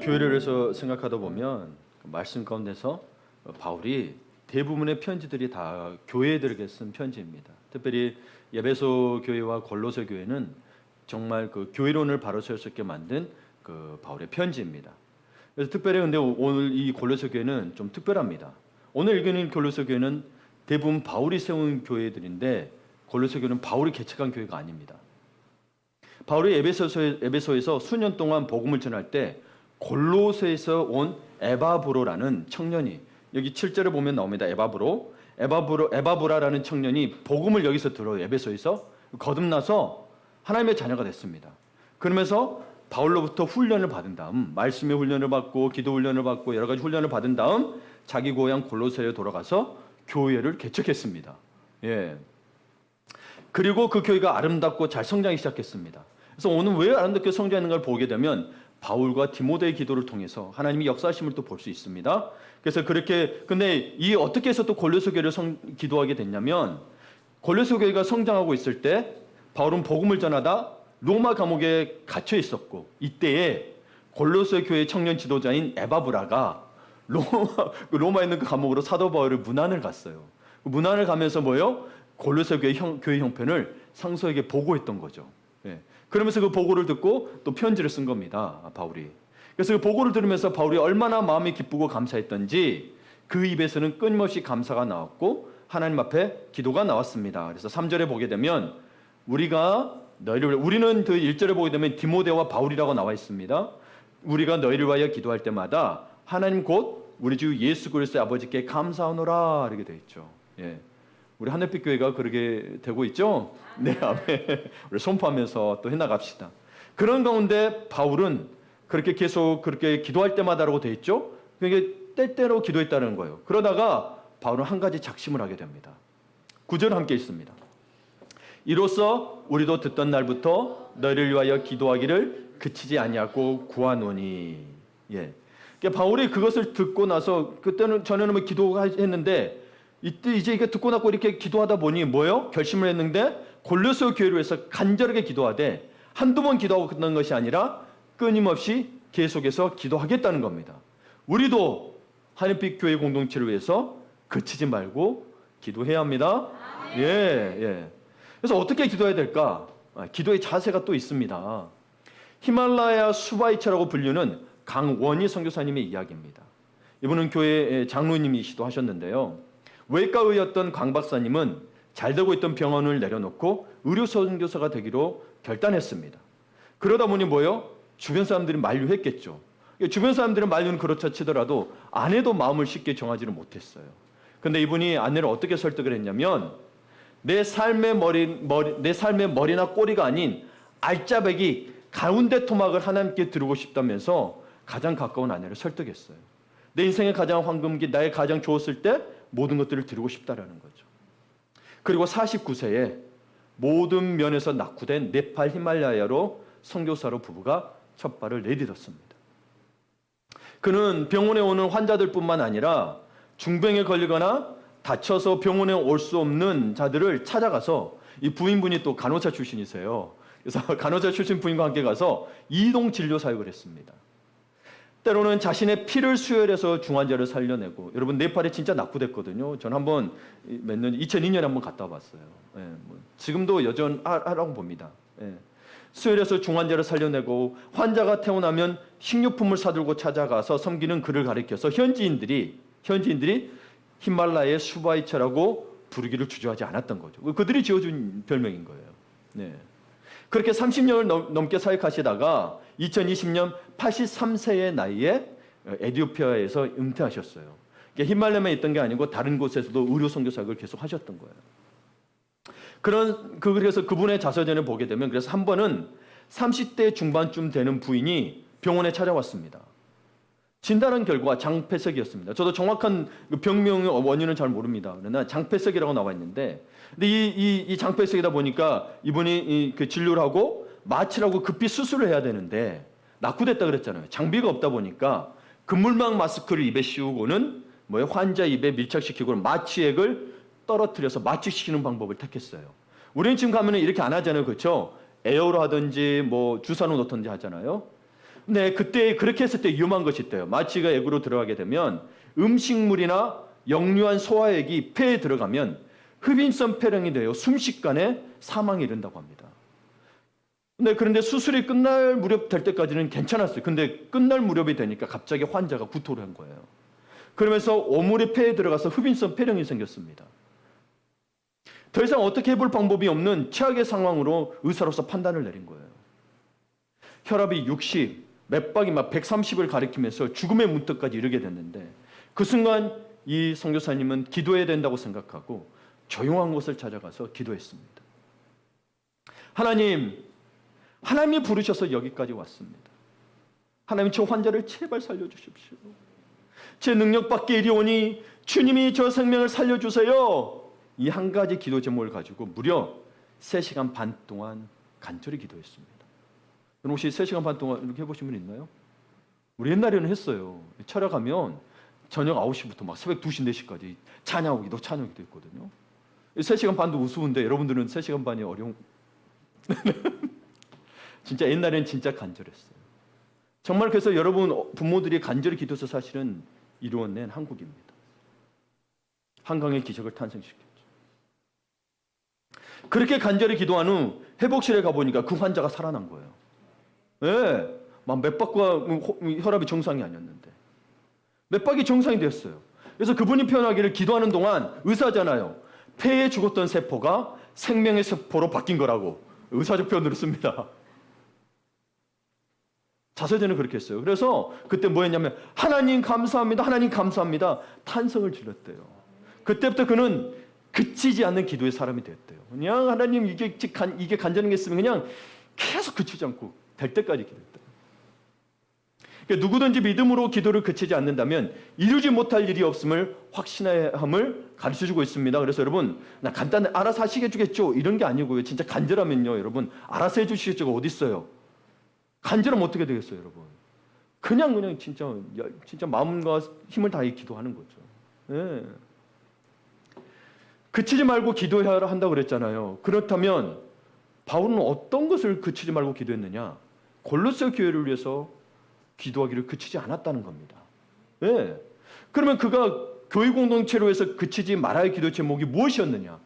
교회를 해서 생각하다 보면 말씀 가운데서 바울이 대부분의 편지들이 다 교회들에게 쓴 편지입니다. 특별히 에베소 교회와 골로새 교회는 정말 그 교회론을 바로 세울 수 있게 만든 그 바울의 편지입니다. 그래서 특별히 근데 오늘 이 골로새 교회는 좀 특별합니다. 오늘 읽는 골로새 교회는 대부분 바울이 세운 교회들인데 골로새 교회는 바울이 개척한 교회가 아닙니다. 바울이 에베소에서 수년 동안 복음을 전할 때 골로새에서 온 에바브로라는 청년이, 여기 7절에 보면 나옵니다. 에바브라라는 청년이 복음을 여기서 들어요. 에베소에서 거듭나서 하나님의 자녀가 됐습니다. 그러면서 바울로부터 훈련을 받은 다음, 말씀의 훈련을 받고 기도 훈련을 받고 여러 가지 훈련을 받은 다음 자기 고향 골로새에 돌아가서 교회를 개척했습니다. 예. 그리고 그 교회가 아름답고 잘 성장하기 시작했습니다. 그래서 오늘 왜 아름답게 성장하는 걸 보게 되면 바울과 디모데의 기도를 통해서 하나님이 역사하심을 또 볼 수 있습니다. 그래서 그렇게, 근데 이 어떻게 해서 또 골로새 교회를 기도하게 됐냐면, 골로새 교회가 성장하고 있을 때 바울은 복음을 전하다 로마 감옥에 갇혀 있었고, 이때에 골로새 교회 청년 지도자인 에바브라가 로마에 있는 그 감옥으로 사도 바울을 문안을 갔어요. 문안을 가면서 뭐요? 골로새 교회 형편을 상소에게 보고했던 거죠. 예. 그러면서 그 보고를 듣고 또 편지를 쓴 겁니다, 바울이. 그래서 그 보고를 들으면서 바울이 얼마나 마음이 기쁘고 감사했던지 그 입에서는 끊임없이 감사가 나왔고 하나님 앞에 기도가 나왔습니다. 그래서 3절에 보게 되면 우리는 그 1절에 보게 되면 디모데와 바울이라고 나와 있습니다. 우리가 너희를 위하여 기도할 때마다 하나님 곧 우리 주 예수 그리스도의 아버지께 감사하노라 이렇게 되어 있죠. 예. 우리 하늘빛 교회가 그렇게 되고 있죠? 네, 아멘. 우리 선포하면서 또 해나갑시다. 그런 가운데 바울은 그렇게 계속 그렇게 기도할 때마다라고 되어 있죠? 그게 때때로 기도했다는 거예요. 그러다가 바울은 한 가지 작심을 하게 됩니다. 9절 함께 있습니다. 이로써 우리도 듣던 날부터 너희를 위하여 기도하기를 그치지 아니하고 구하노니. 예. 그러니까 바울이 그것을 듣고 나서 그때는 전에는 뭐 기도했는데 이때 이제 이게 듣고 나고 이렇게 기도하다 보니 뭐예요? 결심을 했는데 골로새 교회를 위해서 간절하게 기도하되 한두 번 기도하고 끝난 것이 아니라 끊임없이 계속해서 기도하겠다는 겁니다. 우리도 하늘빛 교회 공동체를 위해서 그치지 말고 기도해야 합니다. 예. 그래서 어떻게 기도해야 될까? 기도의 자세가 또 있습니다. 히말라야 수바이처라고 불리는 강원희 선교사님의 이야기입니다. 이분은 교회 장로님이시도 하셨는데요. 외과의였던 강 박사님은 잘 되고 있던 병원을 내려놓고 의료 선교사가 되기로 결단했습니다. 그러다 보니 뭐예요? 주변 사람들이 만류했겠죠. 주변 사람들은 만류는 그렇다 치더라도 아내도 마음을 쉽게 정하지는 못했어요. 근데 이분이 아내를 어떻게 설득을 했냐면 내 삶의 머리나 꼬리가 아닌 알짜배기 가운데 토막을 하나님께 드리고 싶다면서 가장 가까운 아내를 설득했어요. 내 인생의 가장 황금기, 나의 가장 좋았을 때 모든 것들을 드리고 싶다라는 거죠. 그리고 49세에 모든 면에서 낙후된 네팔 히말라야로 선교사로 부부가 첫 발을 내딛었습니다. 그는 병원에 오는 환자들뿐만 아니라 중병에 걸리거나 다쳐서 병원에 올 수 없는 자들을 찾아가서, 이 부인분이 또 간호사 출신이세요. 그래서 간호사 출신 부인과 함께 가서 이동 진료 사역을 했습니다. 때로는 자신의 피를 수혈해서 중환자를 살려내고, 여러분 네팔이 진짜 낙후됐거든요. 저는 한번 2002년에 한번 갔다 와봤어요. 예, 지금도 여전하라고 봅니다. 예. 수혈해서 중환자를 살려내고 환자가 태어나면 식료품을 사들고 찾아가서 섬기는 그를 가리켜서 현지인들이 히말라야의 수바이처라고 부르기를 주저하지 않았던 거죠. 그들이 지어준 별명인 거예요. 네. 그렇게 30년을 넘게 사역하시다가 2020년 83세의 나이에 에티오피아에서 은퇴하셨어요. 히말라야에 있던 게 아니고 다른 곳에서도 의료 선교 사역을 계속 하셨던 거예요. 그래서 그분의 자서전을 보게 되면, 그래서 한 번은 30대 중반쯤 되는 부인이 병원에 찾아왔습니다. 진단한 결과 장폐색이었습니다. 저도 정확한 병명의 원인은 잘 모릅니다. 그러나 장폐색이라고 나와 있는데, 근데 이 장폐색이다 보니까 이분이 그 진료를 하고 마취라고 급히 수술을 해야 되는데 낙후됐다 그랬잖아요. 장비가 없다 보니까 그물망 마스크를 입에 씌우고는 환자 입에 밀착시키고 마취액을 떨어뜨려서 마취시키는 방법을 택했어요. 우리는 지금 가면은 이렇게 안 하잖아요, 그렇죠? 에어로 하든지 주사로 넣든지 하잖아요. 네, 그때 그렇게 했을 때 위험한 것이 있대요. 마취가 액으로 들어가게 되면 음식물이나 역류한 소화액이 폐에 들어가면 흡인성 폐렴이 되어 순식간에 사망에 이른다고 합니다. 네, 그런데 수술이 끝날 무렵 될 때까지는 괜찮았어요. 근데 끝날 무렵이 되니까 갑자기 환자가 구토를 한 거예요. 그러면서 오물이 폐에 들어가서 흡인성 폐렴이 생겼습니다. 더 이상 어떻게 해볼 방법이 없는 최악의 상황으로 의사로서 판단을 내린 거예요. 혈압이 60, 맥박이 막 130을 가리키면서 죽음의 문턱까지 이르게 됐는데 그 순간 이 선교사님은 기도해야 된다고 생각하고 조용한 곳을 찾아가서 기도했습니다. 하나님이 부르셔서 여기까지 왔습니다. 하나님, 저 환자를 제발 살려주십시오. 제 능력 밖에 이리오니 주님이 저 생명을 살려주세요. 이 한 가지 기도 제목을 가지고 무려 3시간 반 동안 간절히 기도했습니다. 여러분 혹시 3시간 반 동안 이렇게 해보신 분 있나요? 우리 옛날에는 했어요. 철학하면 저녁 9시부터 막 새벽 2시, 4시까지 찬양하기도 했거든요. 3시간 반도 우스운데 여러분들은 3시간 반이 어려운 진짜 옛날에는 진짜 간절했어요. 정말 그래서 여러분 부모들이 간절히 기도해서 사실은 이루어낸 한국입니다. 한강의 기적을 탄생시켰죠. 그렇게 간절히 기도한 후 회복실에 가보니까 그 환자가 살아난 거예요. 네, 막 맥박과 혈압이 정상이 아니었는데 맥박이 정상이 됐어요. 그래서 그분이 표현하기를 기도하는 동안 의사잖아요. 폐에 죽었던 세포가 생명의 세포로 바뀐 거라고 의사적 표현으로 씁니다. 자서전은 그렇게 했어요. 그래서 그때 뭐 했냐면 하나님 감사합니다. 하나님 감사합니다. 탄성을 질렀대요. 그때부터 그는 그치지 않는 기도의 사람이 됐대요. 그냥 하나님 이게 간절한 게 있으면 그냥 계속 그치지 않고 될 때까지 기도했대요. 그러니까 누구든지 믿음으로 기도를 그치지 않는다면 이루지 못할 일이 없음을 확신함을 가르쳐주고 있습니다. 그래서 여러분 나 간단히 알아서 하시겠죠 이런 게 아니고요. 진짜 간절하면요 여러분 알아서 해주시겠죠가 어디 있어요. 간절하면 어떻게 되겠어요 여러분. 그냥 진짜 마음과 힘을 다해 기도하는 거죠. 네. 그치지 말고 기도해야 한다고 그랬잖아요. 그렇다면 바울은 어떤 것을 그치지 말고 기도했느냐. 골로새 교회를 위해서 기도하기를 그치지 않았다는 겁니다. 네. 그러면 그가 교회 공동체로 해서 그치지 말아야 기도 제목이 무엇이었느냐.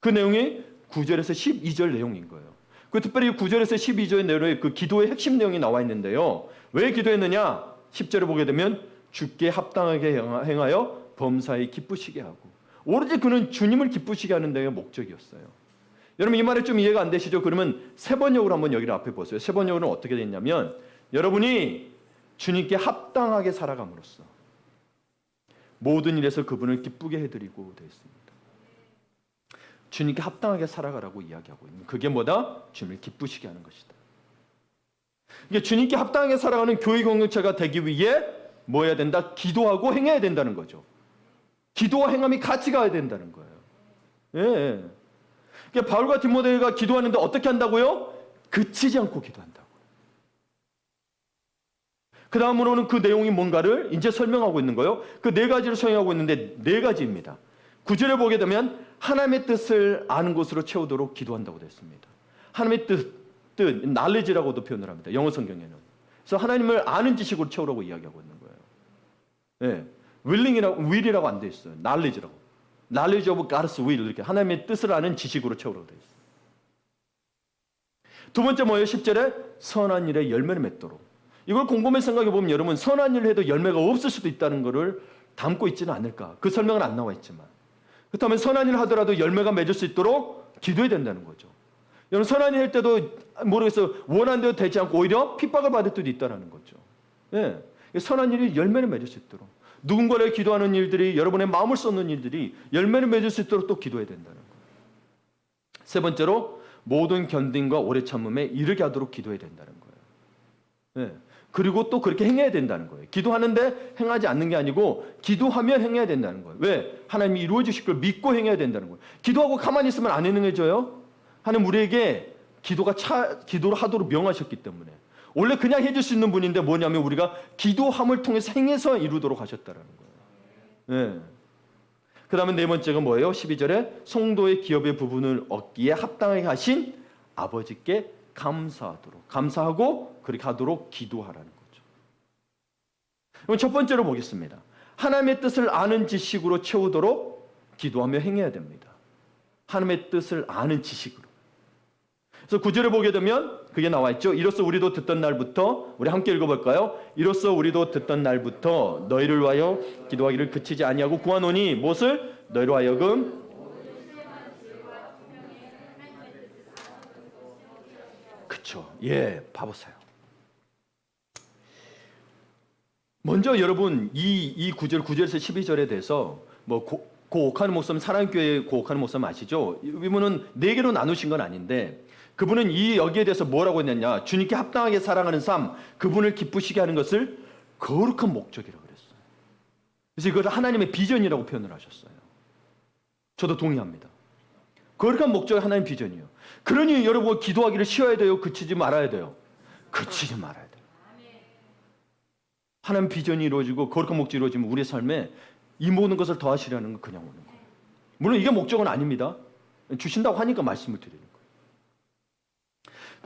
그 내용이 9절에서 12절 내용인 거예요. 그 특별히 9절에서 12절의 내용에 그 기도의 핵심 내용이 나와 있는데요. 왜 기도했느냐? 10절을 보게 되면 주께 합당하게 행하여 범사에 기쁘시게 하고 오로지 그는 주님을 기쁘시게 하는 데가 목적이었어요. 여러분 이 말이 좀 이해가 안 되시죠? 그러면 세 번역으로 한번 여기를 앞에 보세요. 세 번역으로는 어떻게 되냐면 여러분이 주님께 합당하게 살아감으로써 모든 일에서 그분을 기쁘게 해드리고 되어 있습니다. 주님께 합당하게 살아가라고 이야기하고 있는 그게 뭐다? 주님을 기쁘시게 하는 것이다. 이게 주님께 합당하게 살아가는 교회 공동체가 되기 위해 뭐 해야 된다? 기도하고 행해야 된다는 거죠. 기도와 행함이 같이 가야 된다는 거예요. 예. 그러니까 바울과 디모데가 기도하는데 어떻게 한다고요? 그치지 않고 기도한다고. 그 다음으로는 그 내용이 뭔가를 이제 설명하고 있는 거예요. 그 4가지를 설명하고 있는데 4가지입니다. 9절에 보게 되면 하나님의 뜻을 아는 것으로 채우도록 기도한다고 되어 있습니다. 하나님의 뜻, knowledge라고도 표현을 합니다. 영어 성경에는. 그래서 하나님을 아는 지식으로 채우라고 이야기하고 있는 거예요. 예. will이라고 안 돼 있어요. knowledge라고. knowledge of God's will 이렇게 하나님의 뜻을 아는 지식으로 채우라고 돼 있어요. 두 번째 뭐예요? 10절에 선한 일에 열매를 맺도록. 이걸 곰곰이 생각해 보면 여러분 선한 일을 해도 열매가 없을 수도 있다는 것을 담고 있지는 않을까. 그 설명은 안 나와 있지만. 그렇다면 선한 일을 하더라도 열매가 맺을 수 있도록 기도해야 된다는 거죠. 여러분 선한 일 할 때도 모르겠어요. 원하는 대로 되지 않고 오히려 핍박을 받을 때도 있다는 거죠. 예. 선한 일이 열매를 맺을 수 있도록. 누군가를 기도하는 일들이 여러분의 마음을 쏟는 일들이 열매를 맺을 수 있도록 또 기도해야 된다는 거예요. 세 번째로 모든 견딘과 오래 참음에 이르게 하도록 기도해야 된다는 거예요. 네. 그리고 또 그렇게 행해야 된다는 거예요. 기도하는데 행하지 않는 게 아니고 기도하면 행해야 된다는 거예요. 왜? 하나님이 이루어 주실 걸 믿고 행해야 된다는 거예요. 기도하고 가만히 있으면 안 행해져요. 하나님 우리에게 기도를 하도록 명하셨기 때문에 원래 그냥 해줄 수 있는 분인데 뭐냐면 우리가 기도함을 통해서 행해서 이루도록 하셨다는 거예요. 네. 그 다음에 4번째가 뭐예요? 12절에 성도의 기업의 부분을 얻기에 합당하게 하신 아버지께 감사하고 그렇게 하도록 기도하라는 거죠. 그럼 첫 번째로 보겠습니다. 하나님의 뜻을 아는 지식으로 채우도록 기도하며 행해야 됩니다. 하나님의 뜻을 아는 지식으로. 그래서 9절에 보게 되면 그게 나와 있죠. 이로써 우리도 듣던 날부터, 우리 함께 읽어볼까요? 이로써 우리도 듣던 날부터 너희를 위하여 기도하기를 그치지 아니하고 구하노니 무엇을? 너희로 하여금 그쵸. 예, 봐보세요. 먼저 여러분 이 9절에서 12절에 대해서 뭐 고옥하는 목사님, 사랑교회 고옥하는 목사님 아시죠? 이분은 4개로 나누신 건 아닌데 그분은 이 여기에 대해서 뭐라고 했느냐? 주님께 합당하게 사랑하는 삶, 그분을 기쁘시게 하는 것을 거룩한 목적이라고 그랬어요. 그래서 이걸 하나님의 비전이라고 표현을 하셨어요. 저도 동의합니다. 거룩한 목적이 하나님의 비전이에요. 그러니 여러분 기도하기를 쉬어야 돼요? 그치지 말아야 돼요? 그치지 말아야 돼요. 하나님 비전이 이루어지고 거룩한 목적이 이루어지면 우리의 삶에 이 모든 것을 더하시려는 건 그냥 오는 거예요. 물론 이게 목적은 아닙니다. 주신다고 하니까 말씀을 드리는 거예요.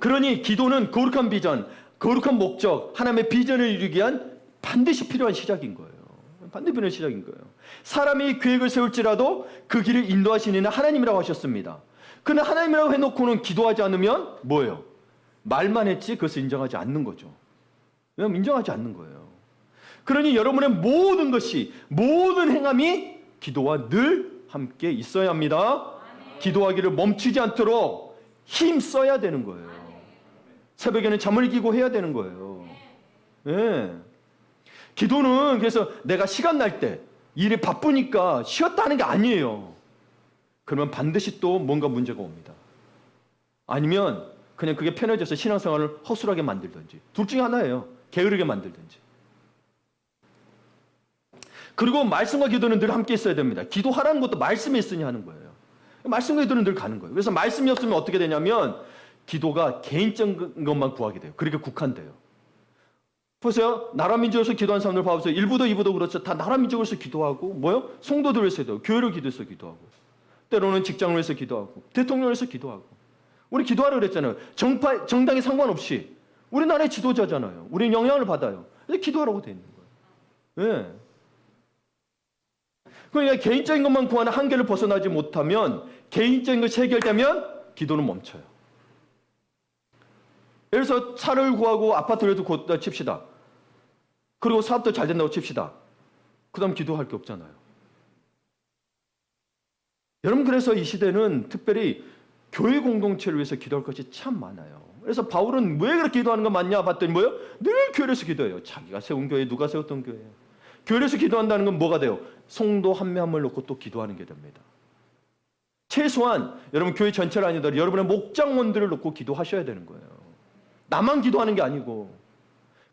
그러니 기도는 거룩한 비전, 거룩한 목적, 하나님의 비전을 이루기 위한 반드시 필요한 시작인 거예요. 반드시 필요한 시작인 거예요. 사람이 계획을 세울지라도 그 길을 인도하시는 이는 하나님이라고 하셨습니다. 그러나 하나님이라고 해놓고는 기도하지 않으면 뭐예요? 말만 했지 그것을 인정하지 않는 거죠. 왜냐하면 인정하지 않는 거예요. 그러니 여러분의 모든 것이, 모든 행함이 기도와 늘 함께 있어야 합니다. 기도하기를 멈추지 않도록 힘써야 되는 거예요. 새벽에는 잠을 끼고 해야 되는 거예요. 예. 기도는 그래서 내가 시간 날 때 일이 바쁘니까 쉬었다 하는 게 아니에요. 그러면 반드시 또 뭔가 문제가 옵니다. 아니면 그냥 그게 편해져서 신앙생활을 허술하게 만들든지 둘 중에 하나예요. 게으르게 만들든지. 그리고 말씀과 기도는 늘 함께 있어야 됩니다. 기도하라는 것도 말씀이 있으니 하는 거예요. 말씀과 기도는 늘 가는 거예요. 그래서 말씀이 없으면 어떻게 되냐면 기도가 개인적인 것만 구하게 돼요. 그렇게 국한돼요. 보세요. 나라 민족에서 기도하는 사람들 봐보세요. 1부도 2부도 그렇죠. 다 나라 민족에서 기도하고 뭐요? 성도들을 위해서 기도하고 교회를 기도해서 기도하고 때로는 직장을 위해서 기도하고 대통령을 위해서 기도하고 우리 기도하라 그랬잖아요. 정당에 상관없이 우리나라의 지도자잖아요. 우리는 영향을 받아요. 그래서 기도하라고 돼 있는 거예요. 네. 그러니까 개인적인 것만 구하는 한계를 벗어나지 못하면 개인적인 것이 해결되면 기도는 멈춰요. 예를 들어서 차를 구하고 아파트를 곧 칩시다. 그리고 사업도 잘 된다고 칩시다. 그 다음 기도할 게 없잖아요. 여러분 그래서 이 시대는 특별히 교회 공동체를 위해서 기도할 것이 참 많아요. 그래서 바울은 왜 그렇게 기도하는 거 맞냐 봤더니 뭐예요? 늘 교회에서 기도해요. 자기가 세운 교회, 누가 세웠던 교회예요. 교회에서 기도한다는 건 뭐가 돼요? 성도 한 명 한 명을 놓고 또 기도하는 게 됩니다. 최소한 여러분 교회 전체를 아니더라도 여러분의 목장원들을 놓고 기도하셔야 되는 거예요. 나만 기도하는 게 아니고.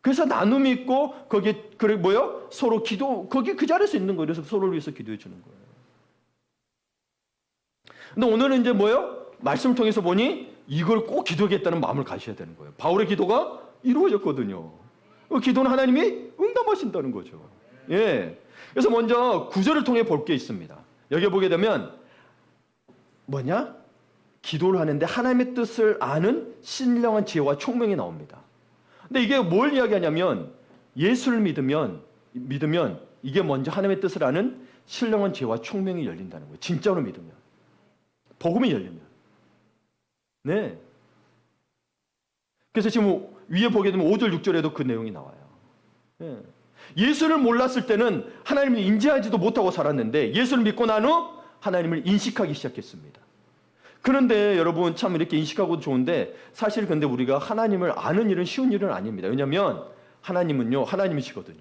그래서 나눔이 있고 거기에 그래 뭐요? 서로 기도 거기 그 자리에서 있는 거예요. 그래서 서로를 위해서 기도해 주는 거예요. 근데 오늘은 이제 뭐요? 말씀을 통해서 보니 이걸 꼭 기도하겠다는 마음을 가셔야 되는 거예요. 바울의 기도가 이루어졌거든요. 그 기도는 하나님이 응답하신다는 거죠. 예. 그래서 먼저 구절을 통해 볼 게 있습니다. 여기 보게 되면 뭐냐? 기도를 하는데 하나님의 뜻을 아는 신령한 지혜와 총명이 나옵니다. 근데 이게 뭘 이야기하냐면 예수를 믿으면 이게 먼저 하나님의 뜻을 아는 신령한 지혜와 총명이 열린다는 거예요. 진짜로 믿으면. 복음이 열리면. 네. 그래서 지금 위에 보게 되면 5절, 6절에도 그 내용이 나와요. 네. 예수를 몰랐을 때는 하나님을 인지하지도 못하고 살았는데 예수를 믿고 난 후 하나님을 인식하기 시작했습니다. 그런데 여러분 참 이렇게 인식하고도 좋은데 사실 근데 우리가 하나님을 아는 일은 쉬운 일은 아닙니다. 왜냐하면 하나님은요 하나님이시거든요.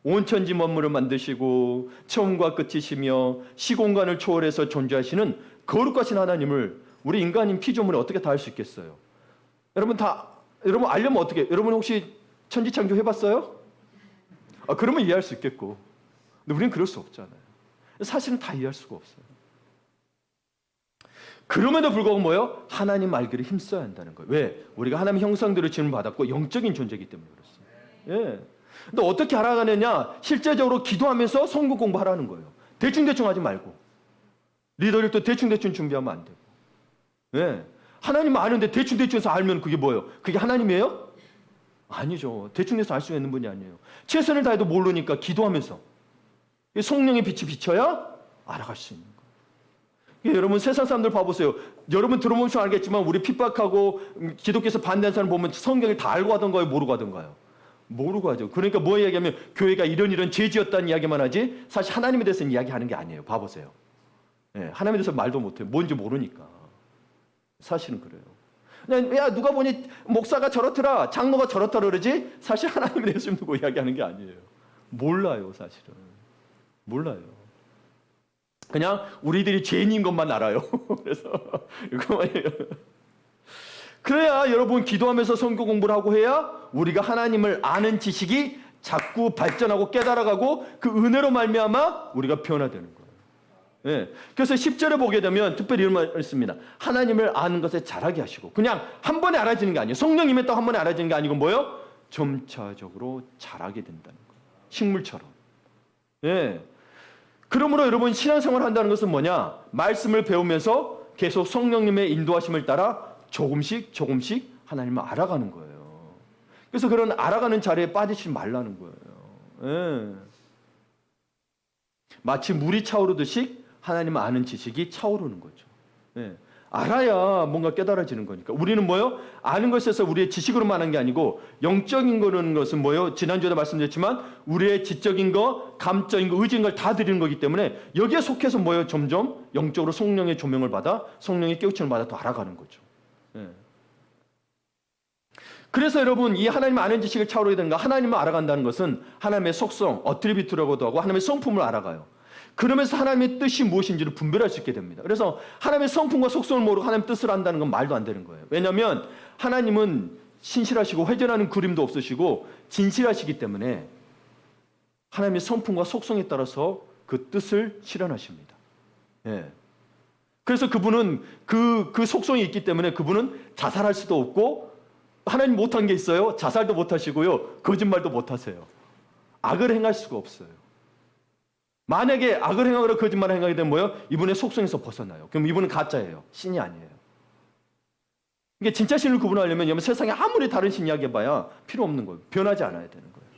온 천지 만물을 만드시고 처음과 끝이시며 시공간을 초월해서 존재하시는 거룩하신 하나님을 우리 인간인 피조물이 어떻게 다 할 수 있겠어요? 여러분 알려면 어떻게? 여러분 혹시 천지창조 해봤어요? 그러면 이해할 수 있겠고. 근데 우리는 그럴 수 없잖아요. 사실은 다 이해할 수가 없어요. 그럼에도 불구하고 뭐예요? 하나님 알기를 힘써야 한다는 거예요. 왜? 우리가 하나님 형상대로 지음받았고 영적인 존재이기 때문에 그렇습니다. 예. 근데 어떻게 알아가느냐? 실제적으로 기도하면서 성경 공부하라는 거예요. 대충대충 하지 말고. 리더력도 대충대충 준비하면 안 되고. 예. 하나님 아는데 대충대충해서 알면 그게 뭐예요? 그게 하나님이에요? 아니죠. 대충해서 알 수 있는 분이 아니에요. 최선을 다해도 모르니까 기도하면서 성령의 빛이 비쳐야 알아갈 수 있는 거예요. 여러분 세상 사람들 봐보세요. 여러분 들어보면 알겠지만 우리 핍박하고 기독교에서 반대하는 사람 보면 성경을 다 알고 하던가요? 모르고 하던가요? 모르고 하죠. 그러니까 뭐 이야기하면 교회가 이런 죄 지었다는 이야기만 하지 사실 하나님에 대해서는 이야기하는 게 아니에요. 봐보세요. 예, 하나님에 대해서 말도 못해요. 뭔지 모르니까. 사실은 그래요. 그냥 야 누가 보니 목사가 저렇더라, 장로가 저렇더라 그러지 사실 하나님에 대해서 누구 이야기하는 게 아니에요. 몰라요, 사실은. 몰라요. 그냥 우리들이 죄인인 것만 알아요. 그래서 그만이에요. 그래야 여러분 기도하면서 성경 공부를 하고 해야 우리가 하나님을 아는 지식이 자꾸 발전하고 깨달아가고 그 은혜로 말미암아 우리가 변화되는 거예요. 예. 그래서 10절에 보게 되면 특별히 이런 말이 있습니다. 하나님을 아는 것에 잘하게 하시고 그냥 한 번에 알아지는 게 아니에요. 성령님에 딱 한 번에 알아지는 게 아니고 뭐예요? 점차적으로 잘하게 된다는 거예요. 식물처럼. 예. 그러므로 여러분 신앙생활 한다는 것은 뭐냐? 말씀을 배우면서 계속 성령님의 인도하심을 따라 조금씩 하나님을 알아가는 거예요. 그래서 그런 알아가는 자리에 빠지지 말라는 거예요. 예. 마치 물이 차오르듯이 하나님을 아는 지식이 차오르는 거죠. 예. 알아야 뭔가 깨달아지는 거니까. 우리는 뭐요? 아는 것에서 우리의 지식으로만 하는 게 아니고 영적인 거는 것은 뭐요? 지난주에도 말씀드렸지만 우리의 지적인 거, 감적인 거, 의지인 걸 다 드리는 거기 때문에 여기에 속해서 뭐요? 점점 영적으로 성령의 조명을 받아 성령의 깨우침을 받아 더 알아가는 거죠. 예. 그래서 여러분 이 하나님 아는 지식을 차오르게 되는 거 하나님을 알아간다는 것은 하나님의 속성, 어트리뷰트라고도 하고 하나님의 성품을 알아가요. 그러면서 하나님의 뜻이 무엇인지를 분별할 수 있게 됩니다. 그래서 하나님의 성품과 속성을 모르고 하나님의 뜻을 안다는 건 말도 안 되는 거예요. 왜냐하면 하나님은 신실하시고 회전하는 그림도 없으시고 진실하시기 때문에 하나님의 성품과 속성에 따라서 그 뜻을 실현하십니다. 예. 그래서 그분은 그 속성이 있기 때문에 그분은 자살할 수도 없고 하나님 못한 게 있어요. 자살도 못하시고요. 거짓말도 못하세요. 악을 행할 수가 없어요. 만약에 악을 행하거나 거짓말을 행하게 되면 뭐예요? 이분의 속성에서 벗어나요. 그럼 이분은 가짜예요. 신이 아니에요. 이게 진짜 신을 구분하려면 세상에 아무리 다른 신 이야기해봐야 필요 없는 거예요. 변하지 않아야 되는 거예요.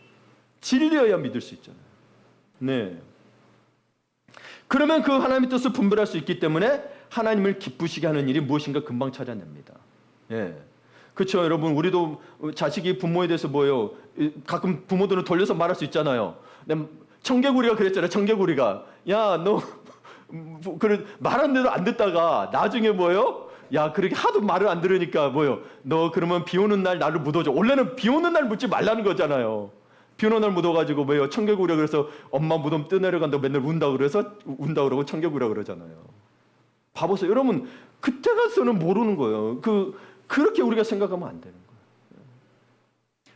진리여야 믿을 수 있잖아요. 네. 그러면 그 하나님의 뜻을 분별할 수 있기 때문에 하나님을 기쁘시게 하는 일이 무엇인가 금방 찾아냅니다. 예. 그렇죠, 여러분. 우리도 자식이 부모에 대해서 뭐예요? 가끔 부모들은 돌려서 말할 수 있잖아요. 청개구리가 그랬잖아요. 청개구리가 야, 너 그래 말하는 안 듣다가 나중에 뭐예요? 야, 그렇게 하도 말을 안 들으니까 뭐예요? 너 그러면 비 오는 날 나를 묻어줘. 원래는 비 오는 날 묻지 말라는 거잖아요. 비 오는 날 묻어가지고 뭐예요? 청개구리가 그래서 엄마 무덤 떠내려간다고 맨날 운다 그러고 청개구리라 그러잖아요. 봐보세요, 여러분. 그때 가서는 모르는 거예요. 그렇게 우리가 생각하면 안 되는 거예요.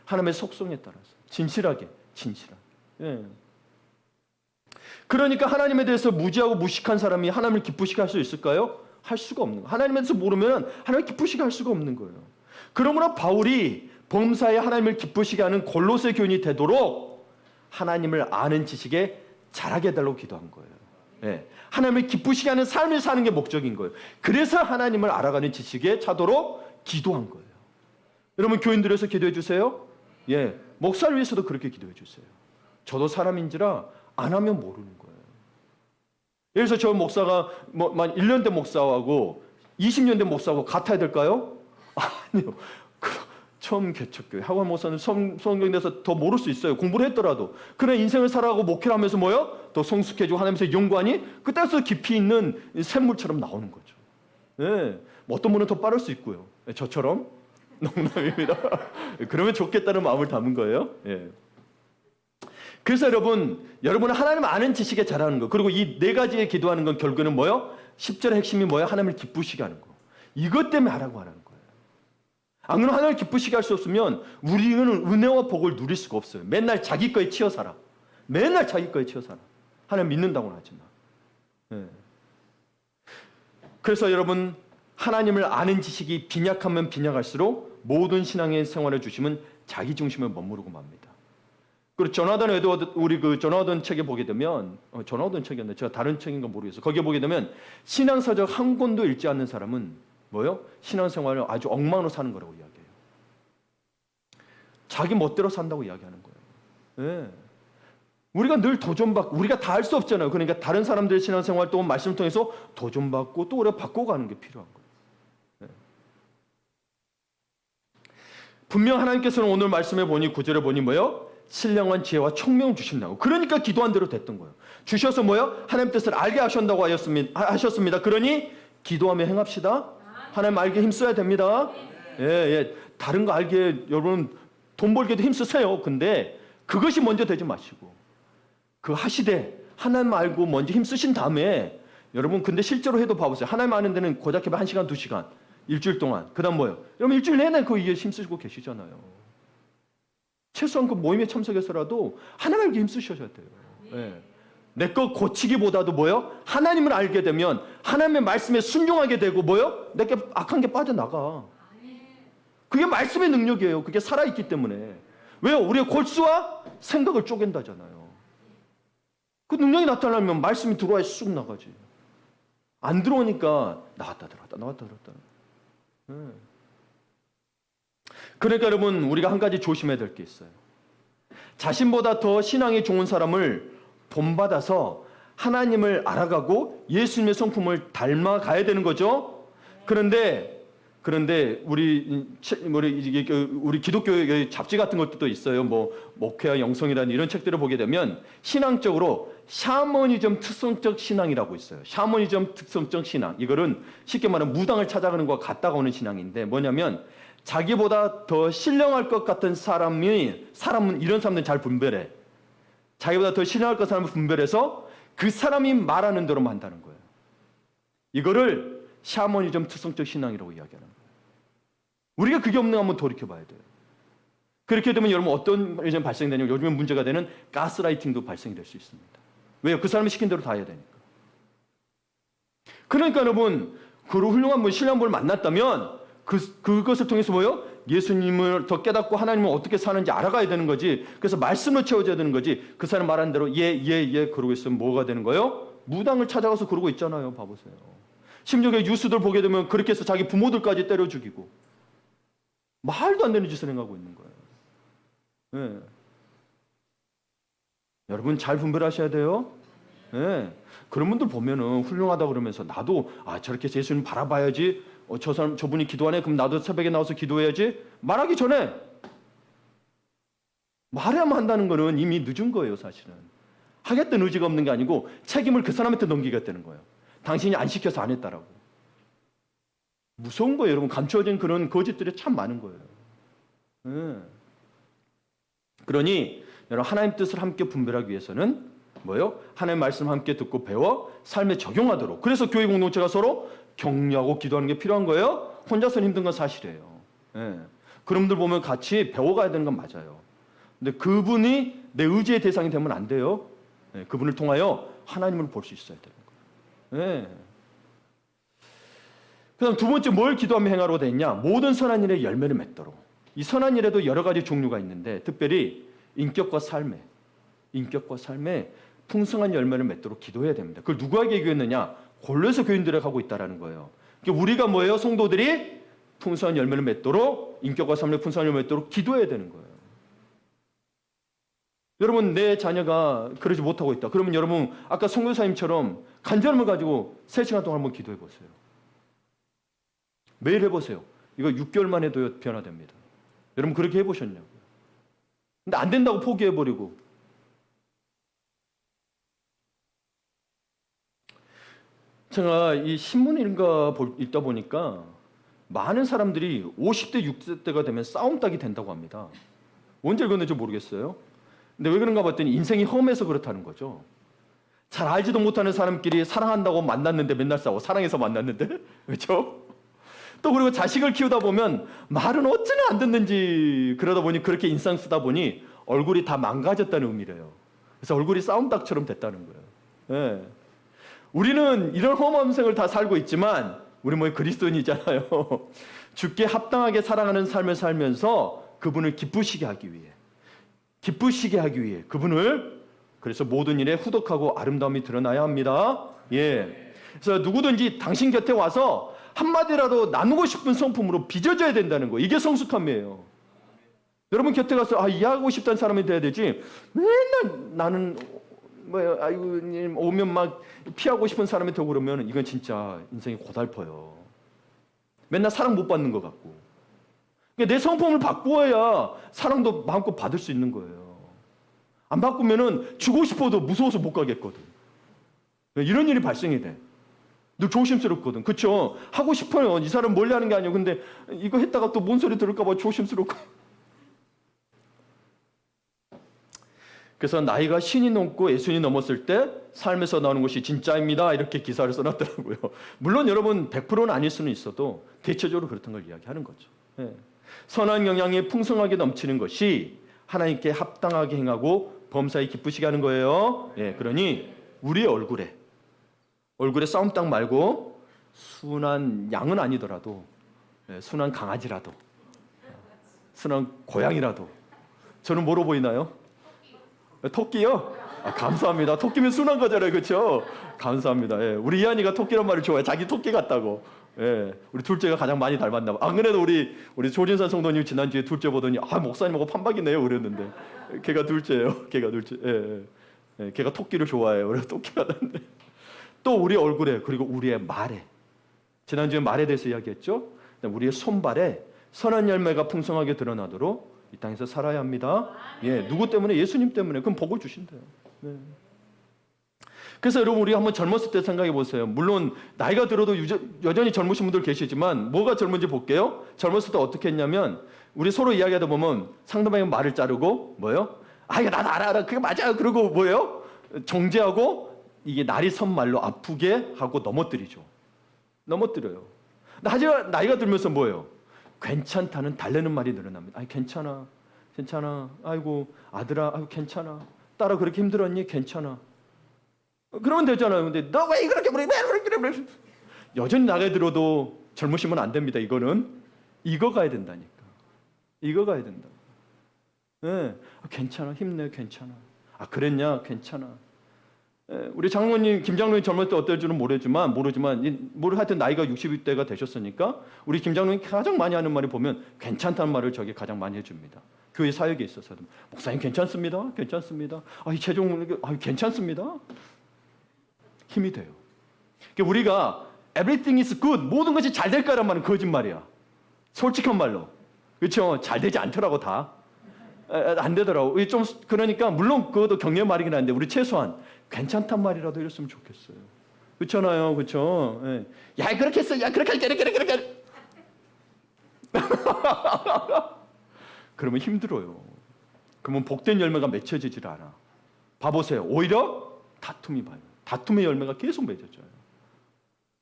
하나님의 속성에 따라서 진실하게. 예. 그러니까 하나님에 대해서 무지하고 무식한 사람이 하나님을 기쁘시게 할 수 있을까요? 할 수가 없는 거예요. 하나님에 대해서 모르면 하나님을 기쁘시게 할 수가 없는 거예요. 그러므로 바울이 범사에 하나님을 기쁘시게 하는 골로새 교인이 되도록 하나님을 아는 지식에 잘하게 해달라고 기도한 거예요. 예. 하나님을 기쁘시게 하는 삶을 사는 게 목적인 거예요. 그래서 하나님을 알아가는 지식에 차도록 기도한 거예요. 여러분 교인들에서 기도해 주세요. 예. 목사를 위해서도 그렇게 기도해 주세요. 저도 사람인지라 안 하면 모르는 거예요. 예를 들어서 저 목사가 만 1년 된 목사하고 20년 된 목사하고 같아야 될까요? 아니요. 처음 개척교회 학원 목사는 성경에 대해서 더 모를 수 있어요. 공부를 했더라도. 그런 인생을 살아가고 목회를 하면서 뭐요? 더 성숙해지고 하나님의 연관이 그때서 깊이 있는 샘물처럼 나오는 거죠. 예. 어떤 분은 더 빠를 수 있고요. 저처럼. 농담입니다. 그러면 좋겠다는 마음을 담은 거예요. 예. 그래서 여러분은 하나님 아는 지식에 잘하는 거. 그리고 이 네 가지에 기도하는 건 결국에는 뭐예요? 10절의 핵심이 뭐예요? 하나님을 기쁘시게 하는 거. 이것 때문에 하라고 하는 거예요. 안 그러면 하나님을 기쁘시게 할 수 없으면 우리는 은혜와 복을 누릴 수가 없어요. 맨날 자기 거에 치여 살아. 맨날 자기 거에 치여 살아. 하나님 믿는다고는 하지만. 네. 그래서 여러분 하나님을 아는 지식이 빈약하면 빈약할수록 모든 신앙의 생활의 중심은 자기 중심에 머무르고 맙니다. 그리고 조나단 에드워드 우리 조나단 책에 보게 되면 조나단 책이었나 제가 다른 책인 건 모르겠어요. 거기에 보게 되면 신앙서적 한 권도 읽지 않는 사람은 뭐요? 신앙생활을 아주 엉망으로 사는 거라고 이야기해요. 자기 멋대로 산다고 이야기하는 거예요. 예. 우리가 늘 도전받고, 우리가 다 할 수 없잖아요. 그러니까 다른 사람들의 신앙생활 또 말씀을 통해서 도전받고 또 우리가 바꿔가는 게 필요한 거예요. 예. 분명 하나님께서는 오늘 말씀에 보니, 9절에 보니 뭐요? 신령한 지혜와 총명을 주신다고. 그러니까 기도한 대로 됐던 거예요. 주셔서 뭐요? 하나님 뜻을 알게 하신다고 하셨습니다. 그러니 기도하며 행합시다. 하나님 알게 힘써야 됩니다. 예, 예. 다른 거 알게 여러분 돈 벌게도 힘쓰세요. 근데 그것이 먼저 되지 마시고 그 하시되 하나님 알고 먼저 힘쓰신 다음에 여러분 근데 실제로 해도 봐보세요. 하나님 아는 데는 고작 1시간, 2시간 일주일 동안. 그 다음 뭐예요? 여러분 일주일 내내 그 위에 힘쓰시고 계시잖아요. 최소한 그 모임에 참석해서라도 하나님 알게 힘쓰셔야 돼요. 예. 내 거 고치기보다도 뭐요? 하나님을 알게 되면 하나님의 말씀에 순종하게 되고 뭐요? 내게 악한 게 빠져나가. 그게 말씀의 능력이에요. 그게 살아있기 때문에. 왜요? 우리의 골수와 생각을 쪼갠다잖아요. 그 능력이 나타나면 말씀이 들어와야 쑥 나가지. 안 들어오니까 나갔다 들어왔다 나갔다 들어왔다. 네. 그러니까 여러분 우리가 한 가지 조심해야 될 게 있어요. 자신보다 더 신앙이 좋은 사람을 본받아서 하나님을 알아가고 예수님의 성품을 닮아가야 되는 거죠. 그런데 우리 기독교 잡지 같은 것도 있어요. 뭐 목회와 영성이라는 이런 책들을 보게 되면 신앙적으로 샤머니즘 특성적 신앙이라고 있어요. 샤머니즘 특성적 신앙. 이거는 쉽게 말하면 무당을 찾아가는 것과 같다고 하는 신앙인데 뭐냐면 자기보다 더 신령할 것 같은 사람은 이런 사람들은 잘 분별해. 자기보다 더 신령할 것 같은 사람을 분별해서 그 사람이 말하는 대로만 한다는 거예요. 이거를 샤머니즘 특성적 신앙이라고 이야기하는 거예요. 우리가 그게 없는가 한번 돌이켜봐야 돼요. 그렇게 되면 여러분 어떤 일이 발생되냐면 요즘에 문제가 되는 가스라이팅도 발생이 될 수 있습니다. 왜요? 그 사람이 시킨 대로 다 해야 되니까. 그러니까 여러분 그 훌륭한 분, 신령한 분을 만났다면 그것을 통해서 뭐요? 예수님을 더 깨닫고 하나님을 어떻게 사는지 알아가야 되는 거지. 그래서 말씀으로 채워져야 되는 거지. 그 사람 말하는 대로 예 그러고 있으면 뭐가 되는 거예요? 무당을 찾아가서 그러고 있잖아요. 봐보세요. 심지어 뉴스들 보게 되면 그렇게 해서 자기 부모들까지 때려 죽이고 말도 안 되는 짓을 행하고 있는 거예요. 네. 여러분 잘 분별하셔야 돼요. 네. 그런 분들 보면은 훌륭하다 그러면서 나도 저렇게 예수님 바라봐야지. 저분이 기도하네. 그럼 나도 새벽에 나와서 기도해야지. 말하기 전에 말해야만 한다는 거는 이미 늦은 거예요, 사실은. 하겠다는 의지가 없는 게 아니고 책임을 그 사람한테 넘기겠다는 거예요. 당신이 안 시켜서 안 했다라고. 무서운 거예요, 여러분. 감춰진 그런 거짓들이 참 많은 거예요. 네. 그러니 여러분 하나님 뜻을 함께 분별하기 위해서는 뭐요? 하나님의 말씀 함께 듣고 배워 삶에 적용하도록. 그래서 교회 공동체가 서로 격려하고 기도하는 게 필요한 거예요. 혼자서는 힘든 건 사실이에요. 예. 그런 분들 보면 같이 배워가야 되는 건 맞아요. 근데 그분이 내 의지의 대상이 되면 안 돼요. 예. 그분을 통하여 하나님을 볼 수 있어야 되는 거예요. 예. 그 다음 두 번째 뭘 기도하며 행하러 되냐? 모든 선한 일에 열매를 맺도록. 이 선한 일에도 여러 가지 종류가 있는데 특별히 인격과 삶에 풍성한 열매를 맺도록 기도해야 됩니다. 그걸 누구에게 얘기했느냐? 골로새 교인들에게 하고 있다라는 거예요. 그러니까 우리가 뭐예요? 성도들이 풍성한 열매를 맺도록 인격과 삶에 풍성한 열매를 맺도록 기도해야 되는 거예요. 여러분 내 자녀가 그러지 못하고 있다. 그러면 여러분 아까 선교사님처럼 간절함을 가지고 3시간 동안 한번 기도해 보세요. 매일 해보세요. 이거 6개월 만에 도 변화됩니다. 여러분 그렇게 해보셨냐고요? 근데 안 된다고 포기해버리고 제가 이 신문인가 읽다 보니까 많은 사람들이 50대, 60대가 되면 싸움닭이 된다고 합니다. 언제 읽었는지 모르겠어요. 근데 왜 그런가 봤더니 인생이 험해서 그렇다는 거죠. 잘 알지도 못하는 사람끼리 사랑한다고 만났는데 맨날 싸워. 사랑해서 만났는데. 그렇죠? 또 그리고 자식을 키우다 보면 말은 어찌나 안 듣는지 그러다 보니 그렇게 인상 쓰다 보니 얼굴이 다 망가졌다는 의미래요. 그래서 얼굴이 싸움닭처럼 됐다는 거예요. 네. 우리는 이런 험한 생을 다 살고 있지만 우리 뭐 그리스도인이잖아요. 주께 합당하게 사랑하는 삶을 살면서 그분을 기쁘시게 하기 위해 그분을 그래서 모든 일에 후덕하고 아름다움이 드러나야 합니다. 예. 그래서 누구든지 당신 곁에 와서 한마디라도 나누고 싶은 성품으로 빚어져야 된다는 거예요. 이게 성숙함이에요. 여러분 곁에 가서 이해하고 싶다는 사람이 돼야 되지, 맨날 나는 아이고 님 오면 막 피하고 싶은 사람이 되고 그러면 이건 진짜 인생이 고달퍼요. 맨날 사랑 못 받는 것 같고. 그러니까 내 성품을 바꾸어야 사랑도 마음껏 받을 수 있는 거예요. 안 바꾸면은 주고 싶어도 무서워서 못 가겠거든. 이런 일이 발생이 돼. 늘 조심스럽거든. 그쵸? 하고 싶어요. 이 사람 몰래 하는 게 아니에요. 근데 이거 했다가 또 뭔 소리 들을까 봐 조심스럽고. 그래서 나이가 신이 넘고 예순이 넘었을 때 삶에서 나오는 것이 진짜입니다. 이렇게 기사를 써놨더라고요. 물론 여러분 100%는 아닐 수는 있어도 대체적으로 그렇다는 걸 이야기하는 거죠. 예. 선한 영향이 풍성하게 넘치는 것이 하나님께 합당하게 행하고 범사에 기쁘시게 하는 거예요. 예. 그러니 우리의 얼굴에 싸움딱 말고 순한 양은 아니더라도 순한 강아지라도 순한 고양이라도 저는 뭐로 보이나요? 토끼요? 감사합니다. 토끼면 순한 거잖아요. 그렇죠? 감사합니다. 예. 우리 이한이가 토끼란 말을 좋아해. 자기 토끼 같다고. 예. 우리 둘째가 가장 많이 닮았나 봐. 안 그래도 우리 조진산 성도님 지난주에 둘째 보더니 목사님하고 판박이네요 그랬는데 걔가 둘째예요. 걔가 둘째. 예. 예. 걔가 토끼를 좋아해요. 그래서 토끼 같은데. 또 우리 얼굴에 그리고 우리의 말에 지난주에 말에 대해서 이야기했죠. 우리의 손발에 선한 열매가 풍성하게 드러나도록 이 땅에서 살아야 합니다. 예, 누구 때문에? 예수님 때문에. 그럼 복을 주신대요. 네. 그래서 여러분 우리 한번 젊었을 때 생각해 보세요. 물론 나이가 들어도 여전히 젊으신 분들 계시지만 뭐가 젊은지 볼게요. 젊었을 때 어떻게 했냐면 우리 서로 이야기하다 보면 상대방의 말을 자르고 뭐예요? 이거 나도 알아. 그게 맞아. 그러고 뭐예요? 정죄하고 이게 날이 선 말로 아프게 하고 넘어뜨려요. 하지만 나이가 들면서 뭐예요? 괜찮다는 달래는 말이 늘어납니다. 괜찮아. 아이고 아들아, 아이고 괜찮아. 딸아 그렇게 힘들었니? 괜찮아. 그러면 되잖아요. 근데 너 왜 그렇게 그래? 여전히 나이가 들어도 젊으시면 안 됩니다. 이거는 익어가야 된다니까. 익어가야 된다. 네. 괜찮아, 힘내, 괜찮아. 그랬냐? 괜찮아. 우리 장로님, 김장로님 젊을 때 어떨지는 모르지만 하여튼 나이가 60대가 되셨으니까 우리 김장로님 가장 많이 하는 말이 보면 괜찮다는 말을 저게 가장 많이 해줍니다. 교회 사역에 있어서도 목사님 괜찮습니다. 이 최종 괜찮습니다. 힘이 돼요. 그러니까 우리가 everything is good 모든 것이 잘 될 거란 말은 거짓말이야. 솔직한 말로 그렇죠. 잘 되지 않더라고 다. 안 되더라고. 좀 그러니까 물론 그것도 격려의 말이긴 한데 우리 최소한 괜찮단 말이라도 이랬으면 좋겠어요. 그렇잖아요, 그렇죠? 예. 야 그렇게 했어, 야 그렇게 그렇게. 그러면 힘들어요. 그러면 복된 열매가 맺혀지질 않아. 봐보세요. 오히려 다툼이 봐요. 다툼의 열매가 계속 맺어져요.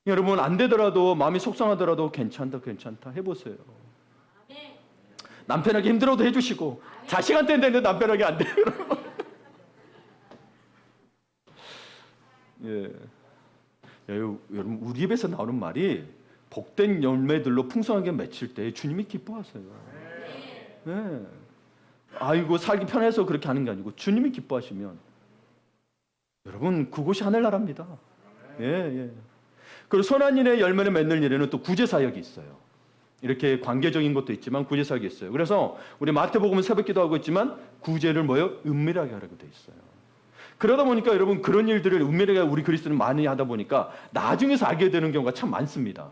여러분 안 되더라도 마음이 속상하더라도 괜찮다 해보세요. 남편에게 힘들어도 해주시고 자식한테 되는데 남편에게 안 돼요. 예. 여러분 우리 입에서 나오는 말이 복된 열매들로 풍성하게 맺힐 때 주님이 기뻐하세요. 네. 아이고 살기 편해서 그렇게 하는 게 아니고 주님이 기뻐하시면 여러분 그곳이 하늘나라입니다. 예. 그리고 선한 일의 열매를 맺는 일에는 또 구제 사역이 있어요. 이렇게 관계적인 것도 있지만 구제 사역이 있어요. 그래서 우리 마태복음은 새벽기도 하고 있지만 구제를 은밀하게 하라고 돼 있어요. 그러다 보니까 여러분 그런 일들을 은밀하게 우리 그리스도는 많이 하다 보니까 나중에서 알게 되는 경우가 참 많습니다.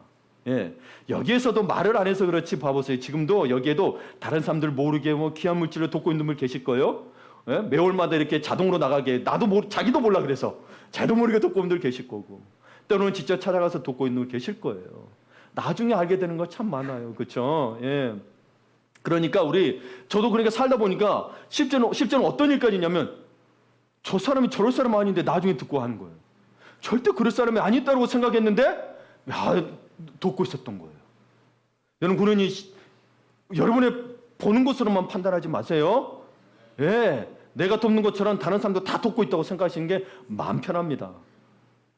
예. 여기에서도 말을 안 해서 그렇지 봐보세요. 지금도 여기에도 다른 사람들 모르게 귀한 물질을 돕고 있는 분 계실 거예요. 예? 매월마다 이렇게 자동으로 나가게 자기도 몰라 그래서 자기도 모르게 돕고 있는 분들 계실 거고 때로는 직접 찾아가서 돕고 있는 분 계실 거예요. 나중에 알게 되는 거 참 많아요. 그렇죠? 예. 그러니까 저도 그러니까 살다 보니까 실제는 어떤 일까지냐면 저 사람이 저럴 사람 아닌데 나중에 듣고 하는 거예요. 절대 그럴 사람이 아니다라고 생각했는데 돕고 있었던 거예요. 여러분 그러니 여러분의 보는 것으로만 판단하지 마세요. 예, 내가 돕는 것처럼 다른 사람도 다 돕고 있다고 생각하시는 게 마음 편합니다.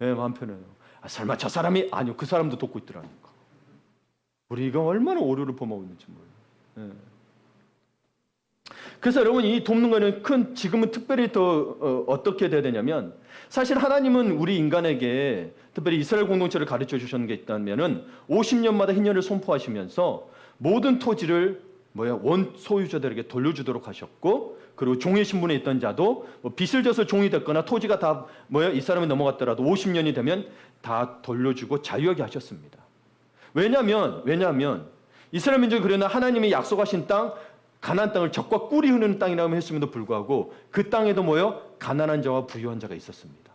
예, 마음 편해요. 설마 저 사람이 아니요 그 사람도 돕고 있더라니까. 우리가 얼마나 오류를 범하고 있는지 몰라요. 예. 그래서 여러분 이 돕는 거는 지금은 특별히 더 어떻게 돼야 되냐면 사실 하나님은 우리 인간에게 특별히 이스라엘 공동체를 가르쳐 주셨는 게 있다면은 50년마다 희년을 선포하시면서 모든 토지를 원 소유자들에게 돌려주도록 하셨고 그리고 종의 신분에 있던 자도 빚을 져서 종이 됐거나 토지가 다 이 사람이 넘어갔더라도 50년이 되면 다 돌려주고 자유하게 하셨습니다. 왜냐하면 이스라엘 민족이 그러나 하나님이 약속하신 땅 가나안 땅을 젖과 꿀이 흐르는 땅이라고 했음에도 불구하고 그 땅에도 가난한 자와 부유한 자가 있었습니다.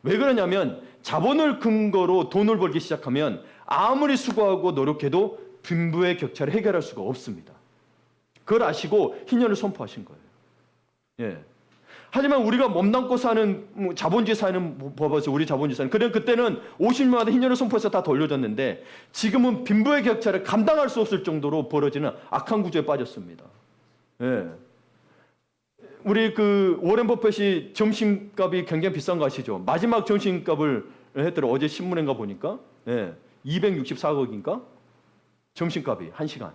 왜 그러냐면 자본을 근거로 돈을 벌기 시작하면 아무리 수고하고 노력해도 빈부의 격차를 해결할 수가 없습니다. 그걸 아시고 희년을 선포하신 거예요. 예. 하지만 우리가 몸담고 사는 자본주의 사는 법에서 우리 자본주의 사는 그때는 50년마다 희년을 선포해서 다 돌려줬는데 지금은 빈부의 격차를 감당할 수 없을 정도로 벌어지는 악한 구조에 빠졌습니다. 예. 우리 워렌 버핏이 점심값이 굉장히 비싼 거 아시죠? 마지막 점심값을 했더라. 어제 신문인가 보니까 264억인가? 점심값이 1시간.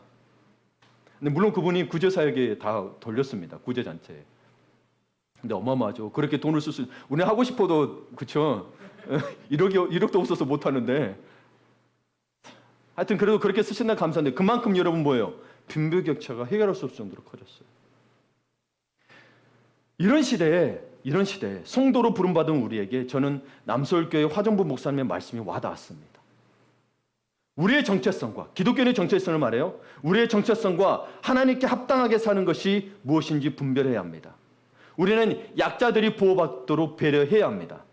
근데 물론 그분이 구제사역에 다 돌렸습니다. 구제단체에. 근데 어마어마하죠. 그렇게 돈을 쓸 수, 우리는 하고 싶어도, 그쵸? 1억도 없어서 못하는데. 하여튼 그래도 그렇게 쓰신다 감사한데, 그만큼 여러분 빈부 격차가 해결할 수 없을 정도로 커졌어요. 이런 시대에 성도로 부름받은 우리에게 저는 남서울교회 화정부 목사님의 말씀이 와닿았습니다. 우리의 정체성과 기독교의 정체성을 말해요. 우리의 정체성과 하나님께 합당하게 사는 것이 무엇인지 분별해야 합니다. 우리는 약자들이 보호받도록 배려해야 합니다.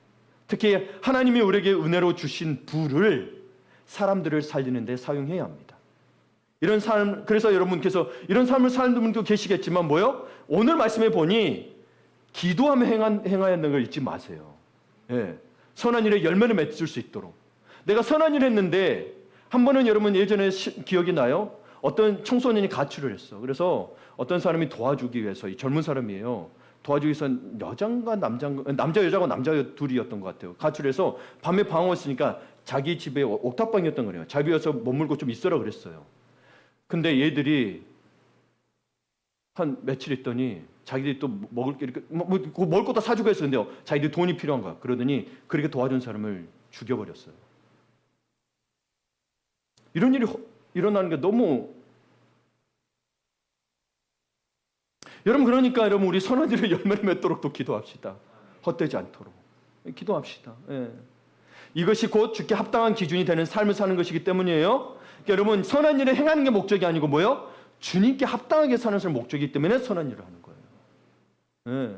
특히 하나님이 우리에게 은혜로 주신 부를 사람들을 살리는 데 사용해야 합니다. 이런 삶, 그래서 여러분께서 이런 삶을 사는 분도 계시겠지만 오늘 말씀해 보니 기도하며 행해야 하는 걸 잊지 마세요. 예. 선한 일에 열매를 맺을 수 있도록. 내가 선한 일을 했는데 한 번은 여러분 예전에 기억이 나요? 어떤 청소년이 가출을 했어. 그래서 어떤 사람이 도와주기 위해서 이 젊은 사람이에요. 도와주기 위해서 남자 여자가 남자 둘이었던 것 같아요. 가출해서 밤에 방황했으니까 자기 집에 옥탑방이었던 거예요. 자기 위해서 머물고 좀 있으라 그랬어요. 근데 얘들이 한 며칠 있더니 자기들이 또 먹을 게 이렇게 먹을 거 다 사주고 했었는데요. 자기들이 돈이 필요한 거야. 그러더니 그렇게 도와준 사람을 죽여버렸어요. 이런 일이 일어나는 게 너무 여러분 그러니까 여러분 우리 선한 일을 열매를 맺도록 또 기도합시다. 헛되지 않도록 기도합시다. 예. 이것이 곧 주께 합당한 기준이 되는 삶을 사는 것이기 때문이에요. 그러니까 여러분 선한 일을 행하는 게 목적이 아니고 주님께 합당하게 사는 것이 목적이기 때문에 선한 일을 하는 거예요. 예.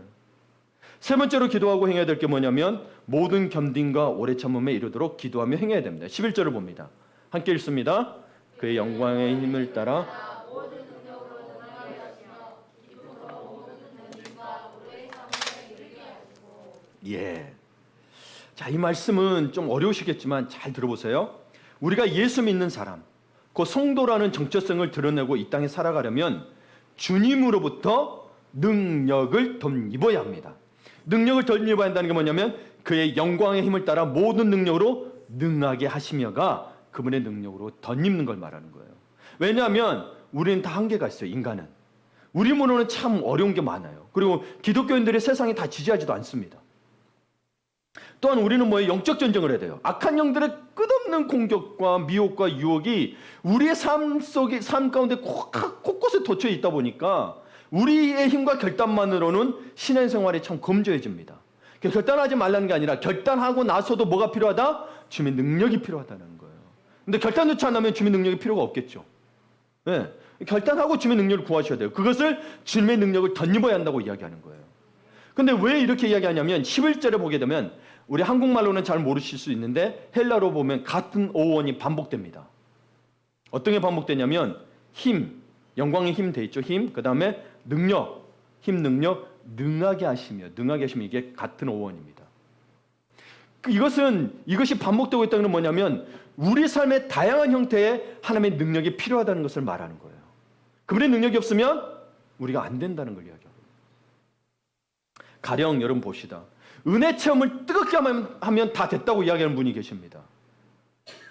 세 번째로 기도하고 행해야 될 게 뭐냐면 모든 겸딩과 오래 참음에 이르도록 기도하며 행해야 됩니다. 11절을 봅니다. 함께 읽습니다. 그의 영광의 힘을 따라 예. 자, 이 말씀은 좀 어려우시겠지만 잘 들어보세요. 우리가 예수 믿는 사람, 그 성도라는 정체성을 드러내고 이 땅에 살아가려면 주님으로부터 능력을 덧입어야 합니다. 능력을 덧입어야 한다는 게 뭐냐면 그의 영광의 힘을 따라 모든 능력으로 능하게 하시며가 그분의 능력으로 덧입는 걸 말하는 거예요. 왜냐하면 우리는 다 한계가 있어요. 인간은. 우리 몸으로는 참 어려운 게 많아요. 그리고 기독교인들이 세상에 다 지지하지도 않습니다. 또한 우리는 영적 전쟁을 해야 돼요. 악한 영들의 끝없는 공격과 미혹과 유혹이 우리의 삶 가운데 곳곳에 돋쳐 있다 보니까 우리의 힘과 결단만으로는 신앙생활이 참 검조해집니다. 결단하지 말라는 게 아니라 결단하고 나서도 뭐가 필요하다? 주님의 능력이 필요하다는 거예요. 근데 결단조차 안 하면 주님의 능력이 필요가 없겠죠. 네. 결단하고 주님의 능력을 구하셔야 돼요. 그것을 주님의 능력을 덧입어야 한다고 이야기하는 거예요. 근데 왜 이렇게 이야기하냐면 11절에 보게 되면 우리 한국말로는 잘 모르실 수 있는데 헬라로 보면 같은 어원이 반복됩니다. 어떤 게 반복되냐면 힘, 영광의 힘 돼 있죠. 힘, 그 다음에 능력, 힘, 능력, 능하게 하시며 이게 같은 어원입니다. 이것이 반복되고 있다는 건 뭐냐면 우리 삶의 다양한 형태의 하나님의 능력이 필요하다는 것을 말하는 거예요. 그분의 능력이 없으면 우리가 안 된다는 걸 이야기합니다. 가령 여러분 봅시다. 은혜 체험을 뜨겁게 하면 다 됐다고 이야기하는 분이 계십니다.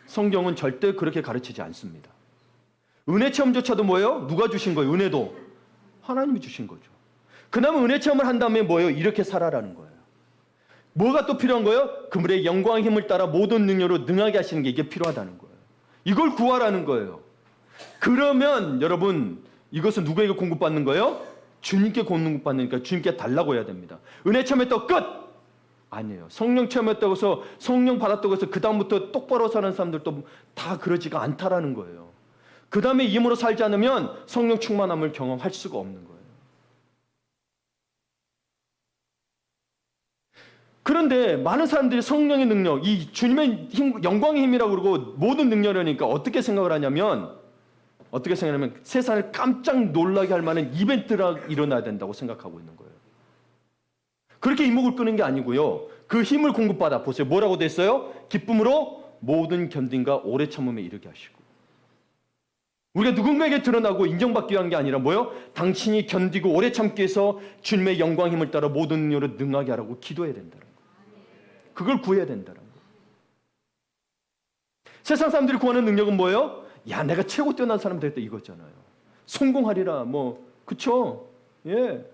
성경은 절대 그렇게 가르치지 않습니다. 은혜 체험조차도 뭐예요? 누가 주신 거예요? 은혜도 하나님이 주신 거죠. 그 다음에 은혜 체험을 한 다음에 뭐예요? 이렇게 살아라는 거예요. 뭐가 또 필요한 거예요? 그분의 영광의 힘을 따라 모든 능력으로 능하게 하시는 게 이게 필요하다는 거예요. 이걸 구하라는 거예요. 그러면 여러분 이것은 누구에게 공급받는 거예요? 주님께 공급받으니까 주님께 달라고 해야 됩니다. 은혜 체험했다고 끝! 아니에요. 성령 체험했다고 해서 성령 받았다고 해서 그 다음부터 똑바로 사는 사람들도 다 그러지가 않다라는 거예요. 그 다음에 힘으로 살지 않으면 성령 충만함을 경험할 수가 없는 거예요. 그런데 많은 사람들이 성령의 능력, 이 주님의 힘, 영광의 힘이라고 그러고 모든 능력이라니까 어떻게 생각을 하냐면 세상을 깜짝 놀라게 할 만한 이벤트가 일어나야 된다고 생각하고 있는 거예요. 그렇게 이목을 끄는 게 아니고요. 그 힘을 공급받아 보세요. 뭐라고 돼 있어요? 기쁨으로 모든 견딘과 오래 참음에 이르게 하시고. 우리가 누군가에게 드러나고 인정받기 위한 게 아니라 뭐요? 당신이 견디고 오래 참기 위해서 주님의 영광 힘을 따라 모든 능력으로 능하게 하라고 기도해야 된다는 거예요. 그걸 구해야 된다는 거예요. 세상 사람들이 구하는 능력은 뭐예요? 야, 내가 최고 뛰어난 사람 되겠다 이거잖아요. 성공하리라 그쵸? 예.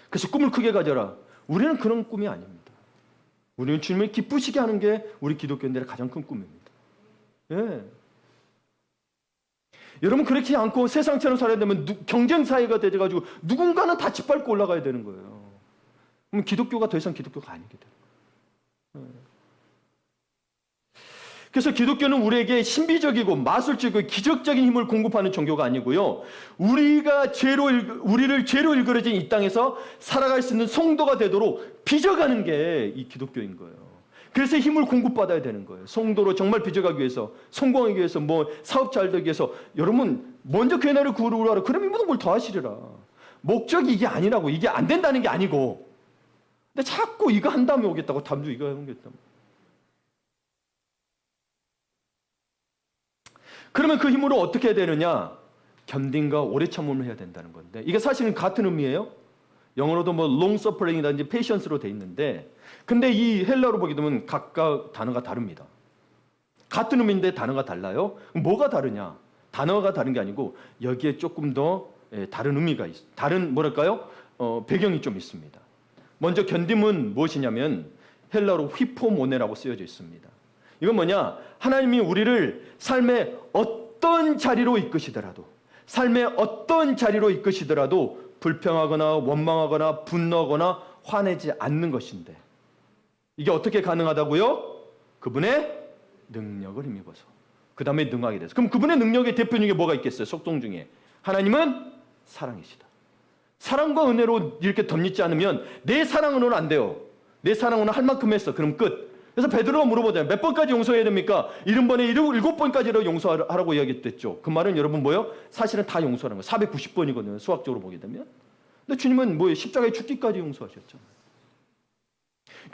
그래서 꿈을 크게 가져라. 우리는 그런 꿈이 아닙니다. 우리는 주님을 기쁘시게 하는 게 우리 기독교인들의 가장 큰 꿈입니다. 예. 여러분 그렇지 않고 세상처럼 살아야 되면 경쟁 사회가 돼가지고 누군가는 다 짓밟고 올라가야 되는 거예요. 그럼 기독교가 더 이상 기독교가 아니게 돼요. 그래서 기독교는 우리에게 신비적이고 마술적이고 기적적인 힘을 공급하는 종교가 아니고요. 우리를 죄로 일그러진 이 땅에서 살아갈 수 있는 성도가 되도록 빚어가는 게 이 기독교인 거예요. 그래서 힘을 공급받아야 되는 거예요. 성도로 정말 빚어가기 위해서, 성공하기 위해서, 사업 잘 되기 위해서 여러분 먼저 교회 나를 구하라. 그럼 이분은 뭘 더 하시리라. 목적이 이게 아니라고. 이게 안 된다는 게 아니고. 근데 자꾸 이거 한 다음에 오겠다고 다음 주 이거 하겠다고. 그러면 그 힘으로 어떻게 해야 되느냐? 견딘과 오래 참음을 해야 된다는 건데 이게 사실은 같은 의미예요. 영어로도 long suffering이라든지 patience로 돼 있는데 근데 이 헬라어로 보게 되면 각각 단어가 다릅니다. 같은 의미인데 단어가 달라요. 뭐가 다르냐? 단어가 다른 게 아니고 여기에 조금 더 다른 의미가 있어요. 다른 배경이 좀 있습니다. 먼저 견딤은 무엇이냐면 헬라어로 휘포모네라고 쓰여져 있습니다. 이건 뭐냐? 하나님이 우리를 삶의 어떤 자리로 이끄시더라도 불평하거나 원망하거나 분노하거나 화내지 않는 것인데 이게 어떻게 가능하다고요? 그분의 능력을 힘입어서 그 다음에 능하게 돼서. 그럼 그분의 능력의 대표 중에 뭐가 있겠어요? 속동 중에 하나님은 사랑이시다. 사랑과 은혜로 이렇게 덧입지 않으면 내 사랑으로는 안 돼요. 내 사랑으로는 할 만큼 했어. 그럼 끝. 그래서 베드로가 물어보잖아요. 몇 번까지 용서해야 됩니까? 70번에 7번까지로 용서하라고 이야기했죠. 그 말은 여러분 뭐예요? 사실은 다 용서하는 거예요. 490번이거든요. 수학적으로 보게 되면. 근데 주님은 십자가에 죽기까지 용서하셨잖아요.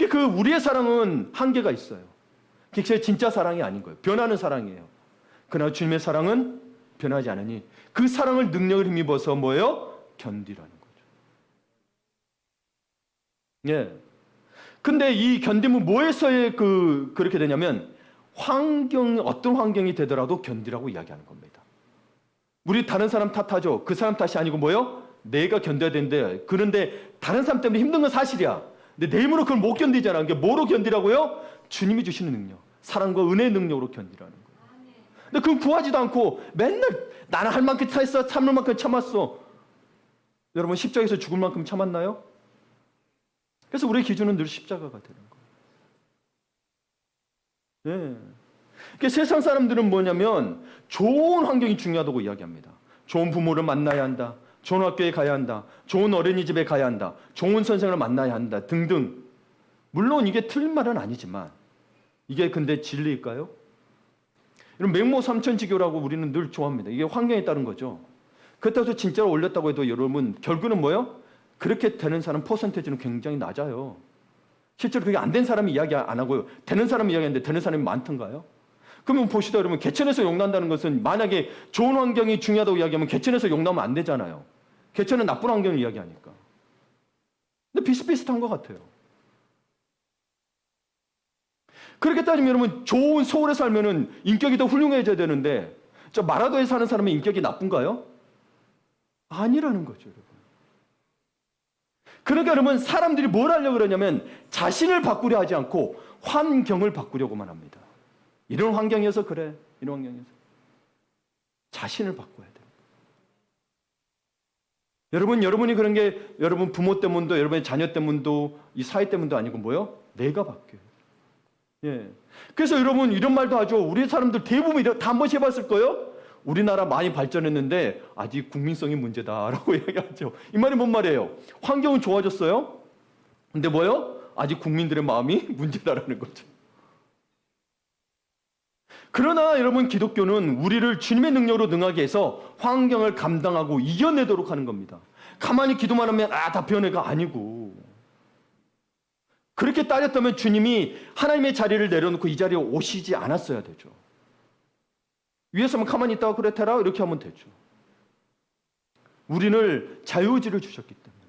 그 우리의 사랑은 한계가 있어요. 그게 진짜 사랑이 아닌 거예요. 변하는 사랑이에요. 그러나 주님의 사랑은 변하지 않으니 그 사랑을 능력을 힘입어서 견디라는 거죠. 예. 근데 이 견딤은 뭐에서의 그렇게 되냐면 어떤 환경이 되더라도 견디라고 이야기하는 겁니다. 우리 다른 사람 탓하죠. 그 사람 탓이 아니고 내가 견뎌야 되는데 그런데 다른 사람 때문에 힘든 건 사실이야. 근데 내 힘으로 그걸 못 견디잖아. 그게 뭐로 견디라고요? 주님이 주시는 능력. 사랑과 은혜의 능력으로 견디라는 거예요. 근데 그건 구하지도 않고 맨날 나는 할 만큼 참았어. 참을 만큼 참았어. 여러분 십자가에서 죽을 만큼 참았나요? 그래서 우리의 기준은 늘 십자가가 되는 거예요. 예. 세상 사람들은 뭐냐면 좋은 환경이 중요하다고 이야기합니다. 좋은 부모를 만나야 한다. 좋은 학교에 가야 한다. 좋은 어린이집에 가야 한다. 좋은 선생을 만나야 한다. 등등. 물론 이게 틀린 말은 아니지만 이게 근데 진리일까요? 여러분 맹모 삼천지교라고 우리는 늘 좋아합니다. 이게 환경에 따른 거죠. 그렇다고 해서 진짜로 올렸다고 해도 여러분 결국은 그렇게 되는 사람 퍼센테이지는 굉장히 낮아요. 실제로 그게 안 된 사람이 이야기 안 하고요. 되는 사람이 이야기하는데 되는 사람이 많던가요? 그러면 보시다 여러분 개천에서 용난다는 것은 만약에 좋은 환경이 중요하다고 이야기하면 개천에서 용나면 안 되잖아요. 개천은 나쁜 환경을 이야기하니까. 근데 비슷비슷한 것 같아요. 그렇게 따지면 여러분 좋은 서울에 살면은 인격이 더 훌륭해져야 되는데 저 마라도에 사는 사람의 인격이 나쁜가요? 아니라는 거죠, 여러분. 그러니까 여러분, 사람들이 뭘 하려고 그러냐면 자신을 바꾸려 하지 않고 환경을 바꾸려고만 합니다. 이런 환경이어서 그래. 이런 환경이어서. 자신을 바꿔야 돼요. 여러분이 그런 게 여러분 부모 때문도, 여러분의 자녀 때문도, 이 사회 때문도 아니고 뭐요? 내가 바뀌어요. 예. 그래서 여러분 이런 말도 하죠. 우리 사람들 대부분 다 한 번씩 해봤을 거예요. 우리나라 많이 발전했는데 아직 국민성이 문제다라고 얘기하죠. 이 말이 뭔 말이에요? 환경은 좋아졌어요. 근데 뭐요? 아직 국민들의 마음이 문제다라는 거죠. 그러나 여러분, 기독교는 우리를 주님의 능력으로 능하게 해서 환경을 감당하고 이겨내도록 하는 겁니다. 가만히 기도만 하면 다 변해가 아니고, 그렇게 따졌다면 주님이 하나님의 자리를 내려놓고 이 자리에 오시지 않았어야 되죠. 위에서만 가만히 있다가 그래 태라 이렇게 하면 되죠. 우리를 자유의지를 주셨기 때문에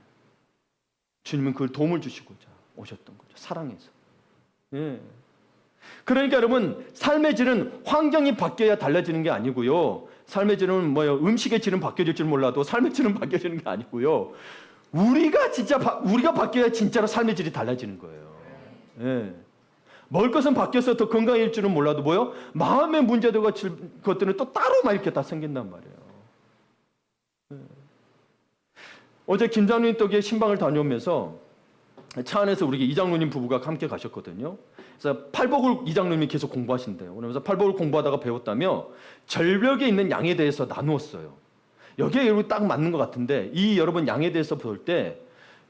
주님은 그걸 도움을 주시고자 오셨던 거죠. 사랑해서. 예. 그러니까 여러분, 삶의 질은 환경이 바뀌어야 달라지는 게 아니고요. 삶의 질은 뭐예요? 음식의 질은 바뀌어질 줄 몰라도 삶의 질은 바뀌어지는 게 아니고요. 우리가 바뀌어야 진짜로 삶의 질이 달라지는 거예요. 예. 먹을 것은 바뀌어서 더 건강해질 줄은 몰라도 뭐요? 마음의 문제들과 것들은 또 따로 막 이렇게 다 생긴단 말이에요. 예. 어제 김장로님 덕에 신방을 다녀오면서 차 안에서 우리 이장로님 부부가 함께 가셨거든요. 그래서 팔복을 이장로님이 계속 공부하신대요. 그러면서 팔복을 공부하다가 배웠다며 절벽에 있는 양에 대해서 나누었어요. 여기에 여러분 딱 맞는 것 같은데, 이 여러분 양에 대해서 볼 때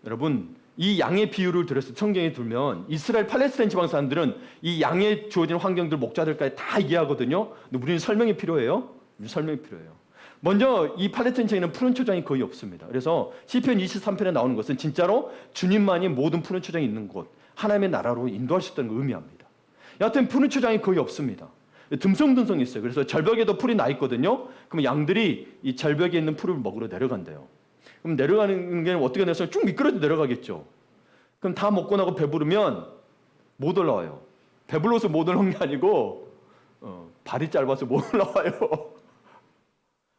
여러분 이 양의 비유를 들어서 성경에 들면 이스라엘 팔레스타인 지방 사람들은 이 양에 주어진 환경들, 목자들까지 다 이해하거든요. 근데 우리는 설명이 필요해요. 설명이 필요해요. 먼저 이 팔레스타인 지방에는 푸른 초장이 거의 없습니다. 그래서 시편 23편에 나오는 것은 진짜로 주님만이 모든 푸른 초장이 있는 곳, 하나님의 나라로 인도할 수 있다는 걸 의미합니다. 여하튼 푸른 초장이 거의 없습니다. 듬성듬성 있어요. 그래서 절벽에도 풀이 나 있거든요. 그러면 양들이 이 절벽에 있는 풀을 먹으러 내려간대요. 그럼 내려가는 게 어떻게 되냐면 쭉 미끄러져 내려가겠죠. 그럼 다 먹고 나고 배부르면 못 올라와요. 배불러서 못 올라온 게 아니고 발이 짧아서 못 올라와요.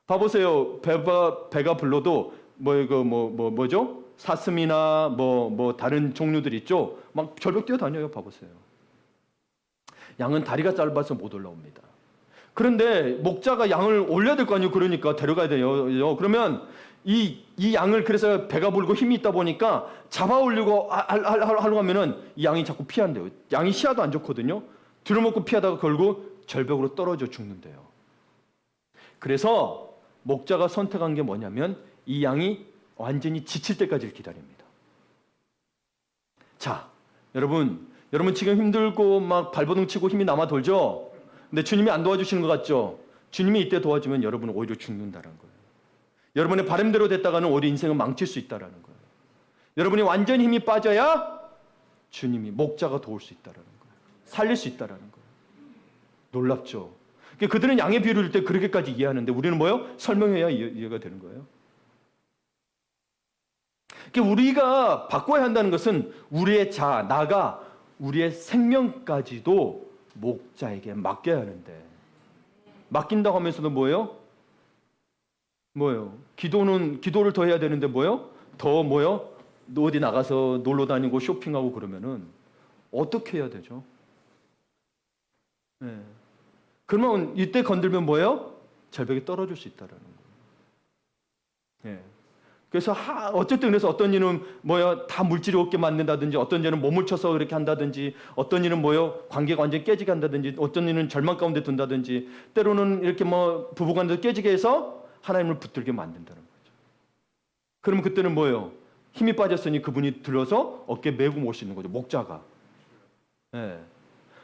봐보세요. 배가 불러도 뭐죠? 사슴이나 다른 종류들 있죠. 막 절벽 뛰어다녀요. 봐보세요. 양은 다리가 짧아서 못 올라옵니다. 그런데 목자가 양을 올려야 될 거 아니에요. 그러니까 데려가야 돼요. 그러면 이 양을, 그래서 배가 불고 힘이 있다 보니까 잡아 올리고 하려고 하면은 이 양이 자꾸 피한대요. 양이 시야도 안 좋거든요. 들어먹고 피하다가 결국 절벽으로 떨어져 죽는데요. 그래서 목자가 선택한 게 뭐냐면 이 양이 완전히 지칠 때까지 기다립니다. 자, 여러분 지금 힘들고 막 발버둥 치고 힘이 남아 돌죠? 근데 주님이 안 도와주시는 것 같죠? 주님이 이때 도와주면 여러분은 오히려 죽는다는 거예요. 여러분의 바람대로 됐다가는 오히려 인생은 망칠 수 있다는 거예요. 여러분이 완전히 힘이 빠져야 주님이, 목자가 도울 수 있다는 거예요. 살릴 수 있다는 거예요. 놀랍죠? 그들은 양의 비유를 들 때 그렇게까지 이해하는데 우리는 뭐요? 설명해야 이해가 되는 거예요. 우리가 바꿔야 한다는 것은 우리의 나가 우리의 생명까지도 목자에게 맡겨야 하는데, 맡긴다고 하면서도 뭐예요? 기도를 더 해야 되는데 더 어디 나가서 놀러 다니고 쇼핑하고 그러면은 어떻게 해야 되죠? 네. 그러면 이때 건들면 절벽에 떨어질 수 있다라는 거예요. 네. 그래서 어쨌든 그래서 어떤 일은 다 물질이 없게 만든다든지, 어떤 일은 몸을 쳐서 그렇게 한다든지, 어떤 일은 관계가 완전히 깨지게 한다든지, 어떤 일은 절망 가운데 둔다든지, 때로는 이렇게 부부간도 깨지게 해서 하나님을 붙들게 만든다는 거죠. 그러면 그때는 힘이 빠졌으니 그분이 들어서 어깨에 메고 모시는 거죠. 목자가. 예.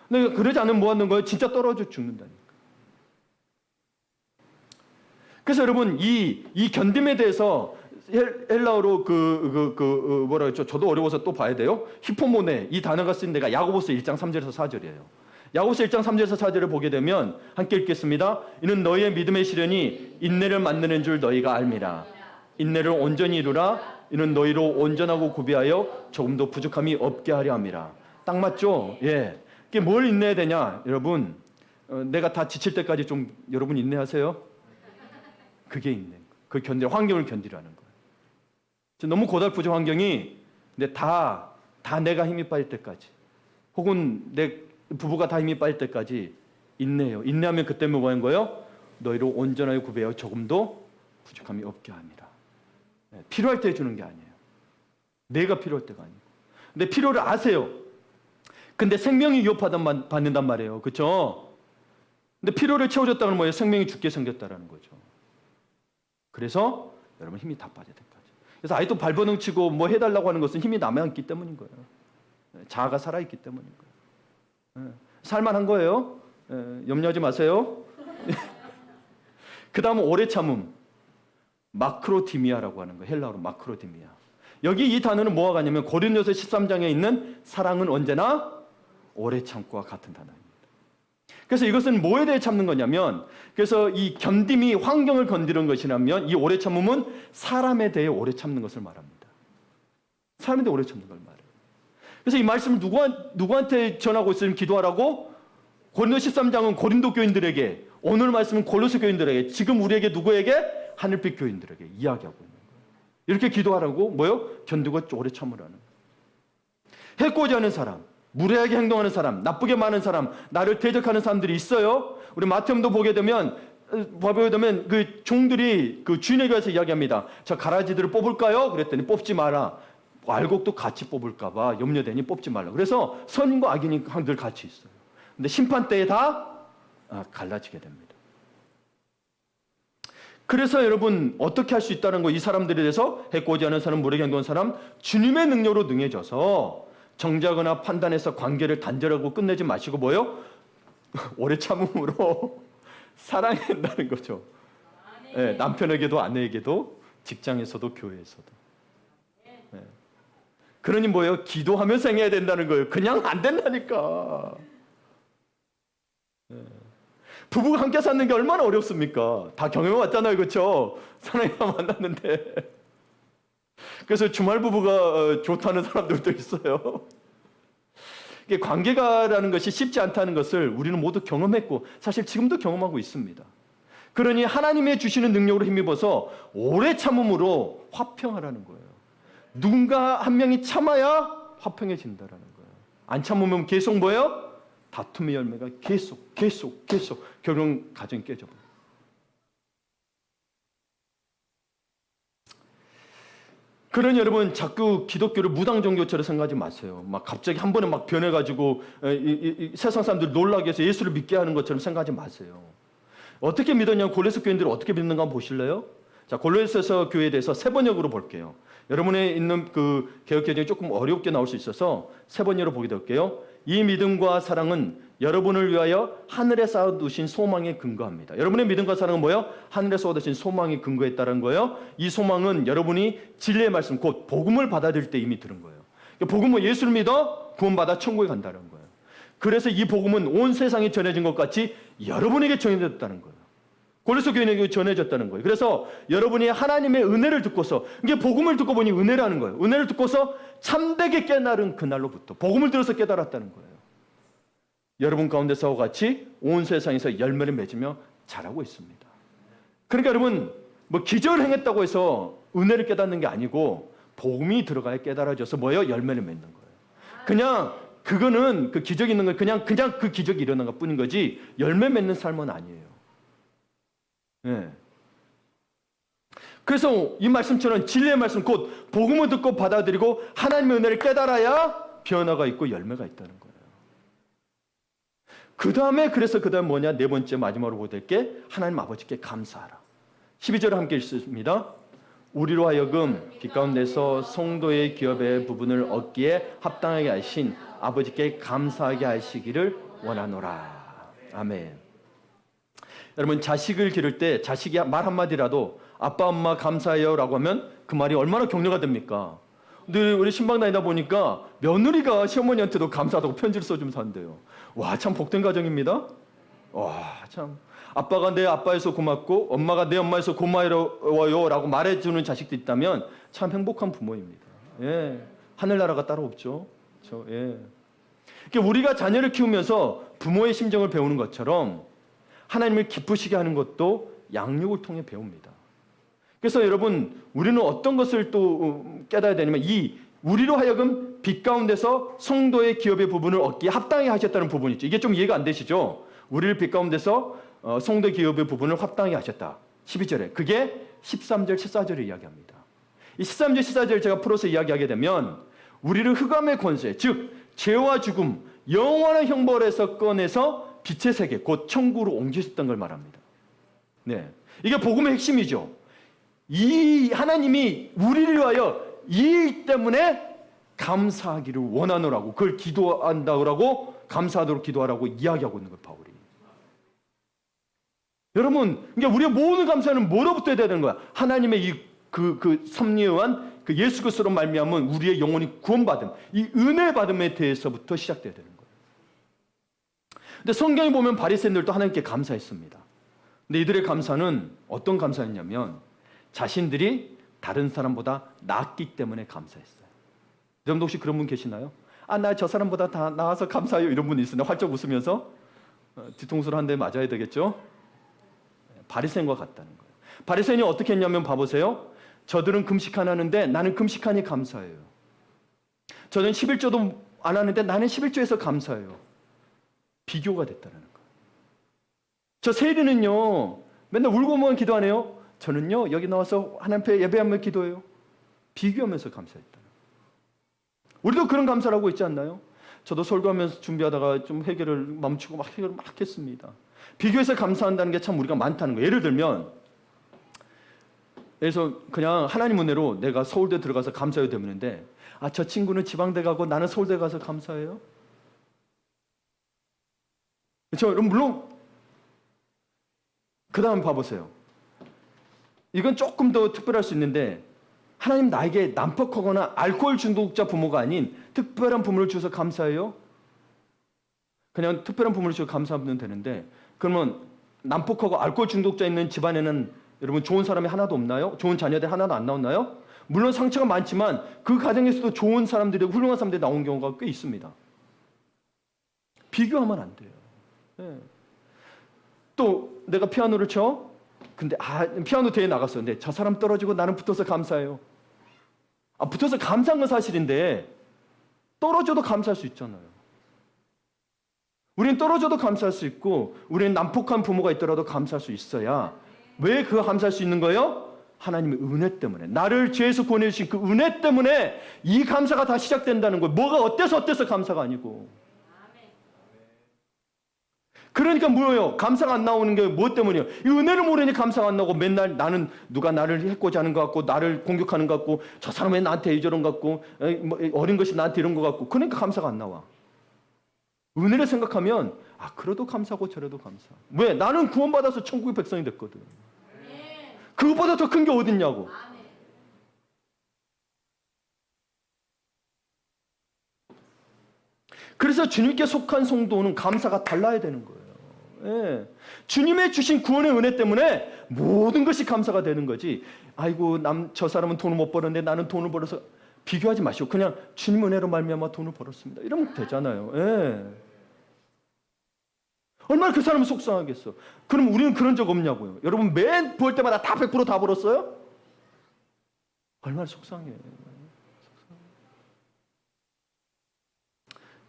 근데 그러지 않으면 뭐 하는 거예요? 진짜 떨어져 죽는다니까. 그래서 여러분 이 견딤에 대해서 헬라어로 뭐라 그랬죠? 저도 어려워서 또 봐야 돼요. 히포모네, 이 단어가 쓴 데가 야고보서 1장 3절에서 4절이에요. 야고보서 1장 3절에서 4절을 보게 되면 함께 읽겠습니다. 이는 너희의 믿음의 시련이 인내를 만드는 줄 너희가 알미라. 인내를 온전히 이루라. 이는 너희로 온전하고 구비하여 조금도 부족함이 없게 하려 함이라. 딱 맞죠? 예. 이게 뭘 인내해야 되냐? 여러분, 내가 다 지칠 때까지 좀 여러분 인내하세요. 그게 인내. 환경을 견디라는 거예요. 너무 고달프죠, 환경이. 근데 다 내가 힘이 빠질 때까지, 혹은 내 부부가 다 힘이 빠질 때까지 인내해요. 인내하면 그때 뭐 하는 거예요? 너희를 온전하게 구배하여 조금도 부족함이 없게 합니다. 필요할 때 해주는 게 아니에요. 내가 필요할 때가 아니고. 근데 필요를 아세요. 근데 생명이 위협받는단 말이에요. 그렇죠? 근데 필요를 채워줬다는 뭐예요? 생명이 죽게 생겼다라는 거죠. 그래서 여러분 힘이 다 빠질 때까지. 그래서 아직도 발버둥 치고 뭐 해달라고 하는 것은 힘이 남아있기 때문인 거예요. 자아가 살아있기 때문인 거예요. 살만한 거예요. 염려하지 마세요. 그 다음은 오래 참음. 마크로디미아라고 하는 거예요. 헬라어로 마크로디미아. 여기 이 단어는 뭐와 같냐면 고린도서 13장에 있는 사랑은 언제나 오래 참고와 같은 단어입니다. 그래서 이것은 뭐에 대해 참는 거냐면, 그래서 이 견딤이 환경을 건드리는 것이라면 이 오래 참음은 사람에 대해 오래 참는 것을 말합니다. 사람에 대해 오래 참는 걸 말해요. 그래서 이 말씀을 누구한테 전하고 있으면 기도하라고? 고린도 13장은 고린도 교인들에게, 오늘 말씀은 골로새 교인들에게, 지금 우리에게 누구에게? 하늘빛 교인들에게 이야기하고 있는 거예요. 이렇게 기도하라고 뭐요? 견디고 오래 참으라는. 해코지 하는 사람, 무례하게 행동하는 사람, 나쁘게 말하는 사람, 나를 대적하는 사람들이 있어요. 우리 마태음도 보게 되면 그 종들이 그 주인에게 가서 이야기합니다. 저 가라지들을 뽑을까요? 그랬더니 뽑지 마라. 알곡도 같이 뽑을까봐 염려되니 뽑지 말라. 그래서 선인과 악인이 늘 같이 있어요. 근데 심판 때에 다 갈라지게 됩니다. 그래서 여러분 어떻게 할 수 있다는 거, 이 사람들에 대해서 해코지 하는 사람, 무례하게 행동하는 사람, 주님의 능력으로 능해져서 정죄하거나 판단해서 관계를 단절하고 끝내지 마시고 뭐요? 오래 참음으로 사랑해야 한다는 거죠. 네, 남편에게도 아내에게도 직장에서도 교회에서도. 네. 그러니 뭐예요? 기도하면서 행해야 된다는 거예요. 그냥 안 된다니까. 네. 부부가 함께 사는 게 얼마나 어렵습니까? 다 경험해 왔잖아요. 그렇죠? 사랑해서 만났는데. 그래서 주말 부부가 좋다는 사람들도 있어요. 이게 관계가라는 것이 쉽지 않다는 것을 우리는 모두 경험했고 사실 지금도 경험하고 있습니다. 그러니 하나님의 주시는 능력으로 힘입어서 오래 참음으로 화평하라는 거예요. 누군가 한 명이 참아야 화평해진다라는 거예요. 안 참으면 계속 뭐예요? 다툼의 열매가 계속 결혼 가정이 깨져버려요. 그러니 여러분 자꾸 기독교를 무당 종교처럼 생각하지 마세요. 막 갑자기 한 번에 막 변해가지고 세상 사람들 놀라게 해서 예수를 믿게 하는 것처럼 생각하지 마세요. 어떻게 믿었냐면 골로새 교인들을 어떻게 믿는가 한번 보실래요? 자, 골로새서 교회에 대해서 세 번역으로 볼게요. 여러분의 있는 그 개역개정이 조금 어렵게 나올 수 있어서 세 번역으로 보게 될게요. 이 믿음과 사랑은 여러분을 위하여 하늘에 쌓아두신 소망에 근거합니다. 여러분의 믿음과 사랑은 뭐예요? 하늘에 쌓아두신 소망에 근거했다는 거예요. 이 소망은 여러분이 진리의 말씀, 곧 복음을 받아들일 때 이미 들은 거예요. 복음은 예수를 믿어 구원받아 천국에 간다는 거예요. 그래서 이 복음은 온 세상에 전해진 것 같이 여러분에게 전해졌다는 거예요. 골로새 교인에게 전해졌다는 거예요. 그래서 여러분이 하나님의 은혜를 듣고서, 이게 복음을 듣고 보니 은혜라는 거예요. 은혜를 듣고서 참되게 깨달은 그날로부터 복음을 들어서 깨달았다는 거예요. 여러분 가운데서와 같이 온 세상에서 열매를 맺으며 자라고 있습니다. 그러니까 여러분 뭐 기적을 행했다고 해서 은혜를 깨닫는 게 아니고 복음이 들어가야 깨달아져서 뭐예요? 열매를 맺는 거예요. 그냥 그거는 그 기적이 있는 건 그냥 그 기적이 일어난 것 뿐인 거지 열매 맺는 삶은 아니에요. 네. 그래서 이 말씀처럼 진리의 말씀, 곧 복음을 듣고 받아들이고 하나님의 은혜를 깨달아야 변화가 있고 열매가 있다는 거예요. 그 다음에 뭐냐? 네 번째 마지막으로 보게 될 게 하나님 아버지께 감사하라. 12절을 함께 읽습니다. 우리로 하여금 빛 가운데서 성도의 기업의 부분을 얻기에 합당하게 하신 아버지께 감사하게 하시기를 원하노라. 아멘. 여러분 자식을 기를 때 자식이 말 한마디라도 아빠 엄마 감사해요 라고 하면 그 말이 얼마나 격려가 됩니까? 근데 우리 신방 다니다 보니까 며느리가 시어머니한테도 감사하다고 편지를 써주면서 한대요. 와, 참 복된 가정입니다. 와, 참 아빠가 내 아빠에서 고맙고 엄마가 내 엄마에서 고마워요 라고 말해주는 자식도 있다면 참 행복한 부모입니다. 예, 하늘나라가 따로 없죠. 예. 그러니까 우리가 자녀를 키우면서 부모의 심정을 배우는 것처럼 하나님을 기쁘시게 하는 것도 양육을 통해 배웁니다. 그래서 여러분 우리는 어떤 것을 또 깨달아야 되냐면 우리로 하여금 빛 가운데서 성도의 기업의 부분을 얻기에 합당히 하셨다는 부분이 있죠. 이게 좀 이해가 안 되시죠? 우리를 빛 가운데서 성도의 기업의 부분을 합당히 하셨다. 12절에. 그게 13절, 14절을 이야기합니다. 이 13절, 14절을 제가 풀어서 이야기하게 되면 우리를 흑암의 권세, 즉 죄와 죽음, 영원한 형벌에서 꺼내서 빛의 세계, 곧 천국으로 옮기셨던 걸 말합니다. 네, 이게 복음의 핵심이죠. 이 하나님이 우리를 위하여 이 일 때문에 감사하기를 원하노라고, 그걸 기도한다고, 감사하도록 기도하라고 이야기하고 있는 거예요, 바울이. 여러분, 그러니까 우리의 모든 감사는 뭐로부터 해야 되는 거야? 하나님의 이 섭리한 그 예수 그리스도로 말미암은 우리의 영혼이 구원받음, 이 은혜 받음에 대해서부터 시작돼야 되는 거예요. 근데 성경에 보면 바리새인들도 하나님께 감사했습니다. 근데 이들의 감사는 어떤 감사였냐면 자신들이 다른 사람보다 낫기 때문에 감사했어요. 여러분도 혹시 그런 분 계시나요? 아, 나 저 사람보다 다 나아서 감사해요. 이런 분이 있으나 활짝 웃으면서 뒤통수를 한 대 맞아야 되겠죠? 바리새인과 같다는 거예요. 바리새인이 어떻게 했냐면 봐보세요. 저들은 금식 안 하는데 나는 금식하니 감사해요. 저는 11조도 안 하는데 나는 11조에서 감사해요. 비교가 됐다는 거예요. 저 세리는요 맨날 울고만 기도하네요. 저는요 여기 나와서 하나님 앞에 예배하며 기도해요. 비교하면서 감사했다. 우리도 그런 감사를 하고 있지 않나요? 저도 설교하면서 준비하다가 좀 해결을 멈추고 막 해결을 막 했습니다. 비교해서 감사한다는 게 참 우리가 많다는 거예요. 예를 들면 그래서 그냥 하나님 은혜로 내가 서울대 들어가서 감사해도 되는데 아, 저 친구는 지방대 가고 나는 서울대 가서 감사해요? 그렇죠? 여러분 물론 그 다음 봐보세요. 이건 조금 더 특별할 수 있는데 하나님 나에게 난폭하거나 알코올 중독자 부모가 아닌 특별한 부모를 주셔서 감사해요? 그냥 특별한 부모를 주셔서 감사하면 되는데 그러면 난폭하고 알코올 중독자 있는 집안에는 여러분 좋은 사람이 하나도 없나요? 좋은 자녀들 하나도 안 나오나요? 물론 상처가 많지만 그 가정에서도 좋은 사람들이 훌륭한 사람들이 나온 경우가 꽤 있습니다. 비교하면 안 돼요. 네. 또 내가 피아노를 쳐? 근데 피아노 대회 나갔어. 근데 저 사람 떨어지고 나는 붙어서 감사해요. 붙어서 감사한 건 사실인데 떨어져도 감사할 수 있잖아요. 우리는 떨어져도 감사할 수 있고 우리는 난폭한 부모가 있더라도 감사할 수 있어야 왜 그거 감사할 수 있는 거예요? 하나님의 은혜 때문에 나를 죄에서 구원해주신 그 은혜 때문에 이 감사가 다 시작된다는 거예요. 뭐가 어때서 감사가 아니고. 그러니까 뭐예요? 감사가 안 나오는 게 뭐 때문이에요? 이 은혜를 모르니 감사가 안 나오고 맨날 나는 누가 나를 해코지 하는 것 같고 나를 공격하는 것 같고 저 사람 왜 나한테 이저런 것 같고 어린 것이 나한테 이런 것 같고 그러니까 감사가 안 나와. 은혜를 생각하면 그래도 감사하고 저래도 감사. 왜? 나는 구원받아서 천국의 백성이 됐거든. 그것보다 더 큰 게 어딨냐고. 그래서 주님께 속한 성도는 감사가 달라야 되는 거예요. 예. 주님의 주신 구원의 은혜 때문에 모든 것이 감사가 되는 거지. 아이고 저 사람은 돈을 못 벌었는데 나는 돈을 벌어서 비교하지 마시고 그냥 주님 은혜로 말미암아 돈을 벌었습니다. 이러면 되잖아요. 예. 얼마나 그 사람은 속상하겠어. 그럼 우리는 그런 적 없냐고요. 여러분 맨 볼 때마다 다 100% 벌었어요? 얼마나 속상해.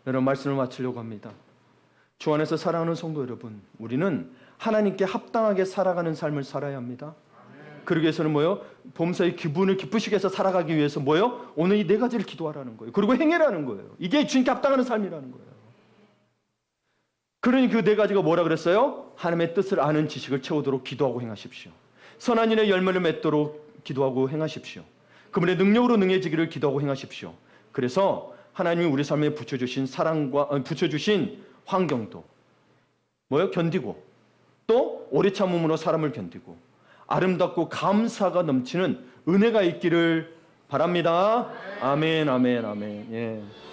여러분 말씀을 마치려고 합니다. 주 안에서 사랑하는 성도 여러분, 우리는 하나님께 합당하게 살아가는 삶을 살아야 합니다. 그러기 위해서는 뭐요? 범사의 기분을 기쁘시게 해서 살아가기 위해서 뭐요? 오늘 이 네 가지를 기도하라는 거예요. 그리고 행해라는 거예요. 이게 주님께 합당하는 삶이라는 거예요. 그러니 그 네 가지가 뭐라 그랬어요? 하나님의 뜻을 아는 지식을 채우도록 기도하고 행하십시오. 선한 일의 열매를 맺도록 기도하고 행하십시오. 그분의 능력으로 능해지기를 기도하고 행하십시오. 그래서 하나님이 우리 삶에 붙여주신 붙여주신 환경도 뭐요? 견디고 또 오래 참음으로 사람을 견디고 아름답고 감사가 넘치는 은혜가 있기를 바랍니다. 아멘, 아멘, 아멘. 예.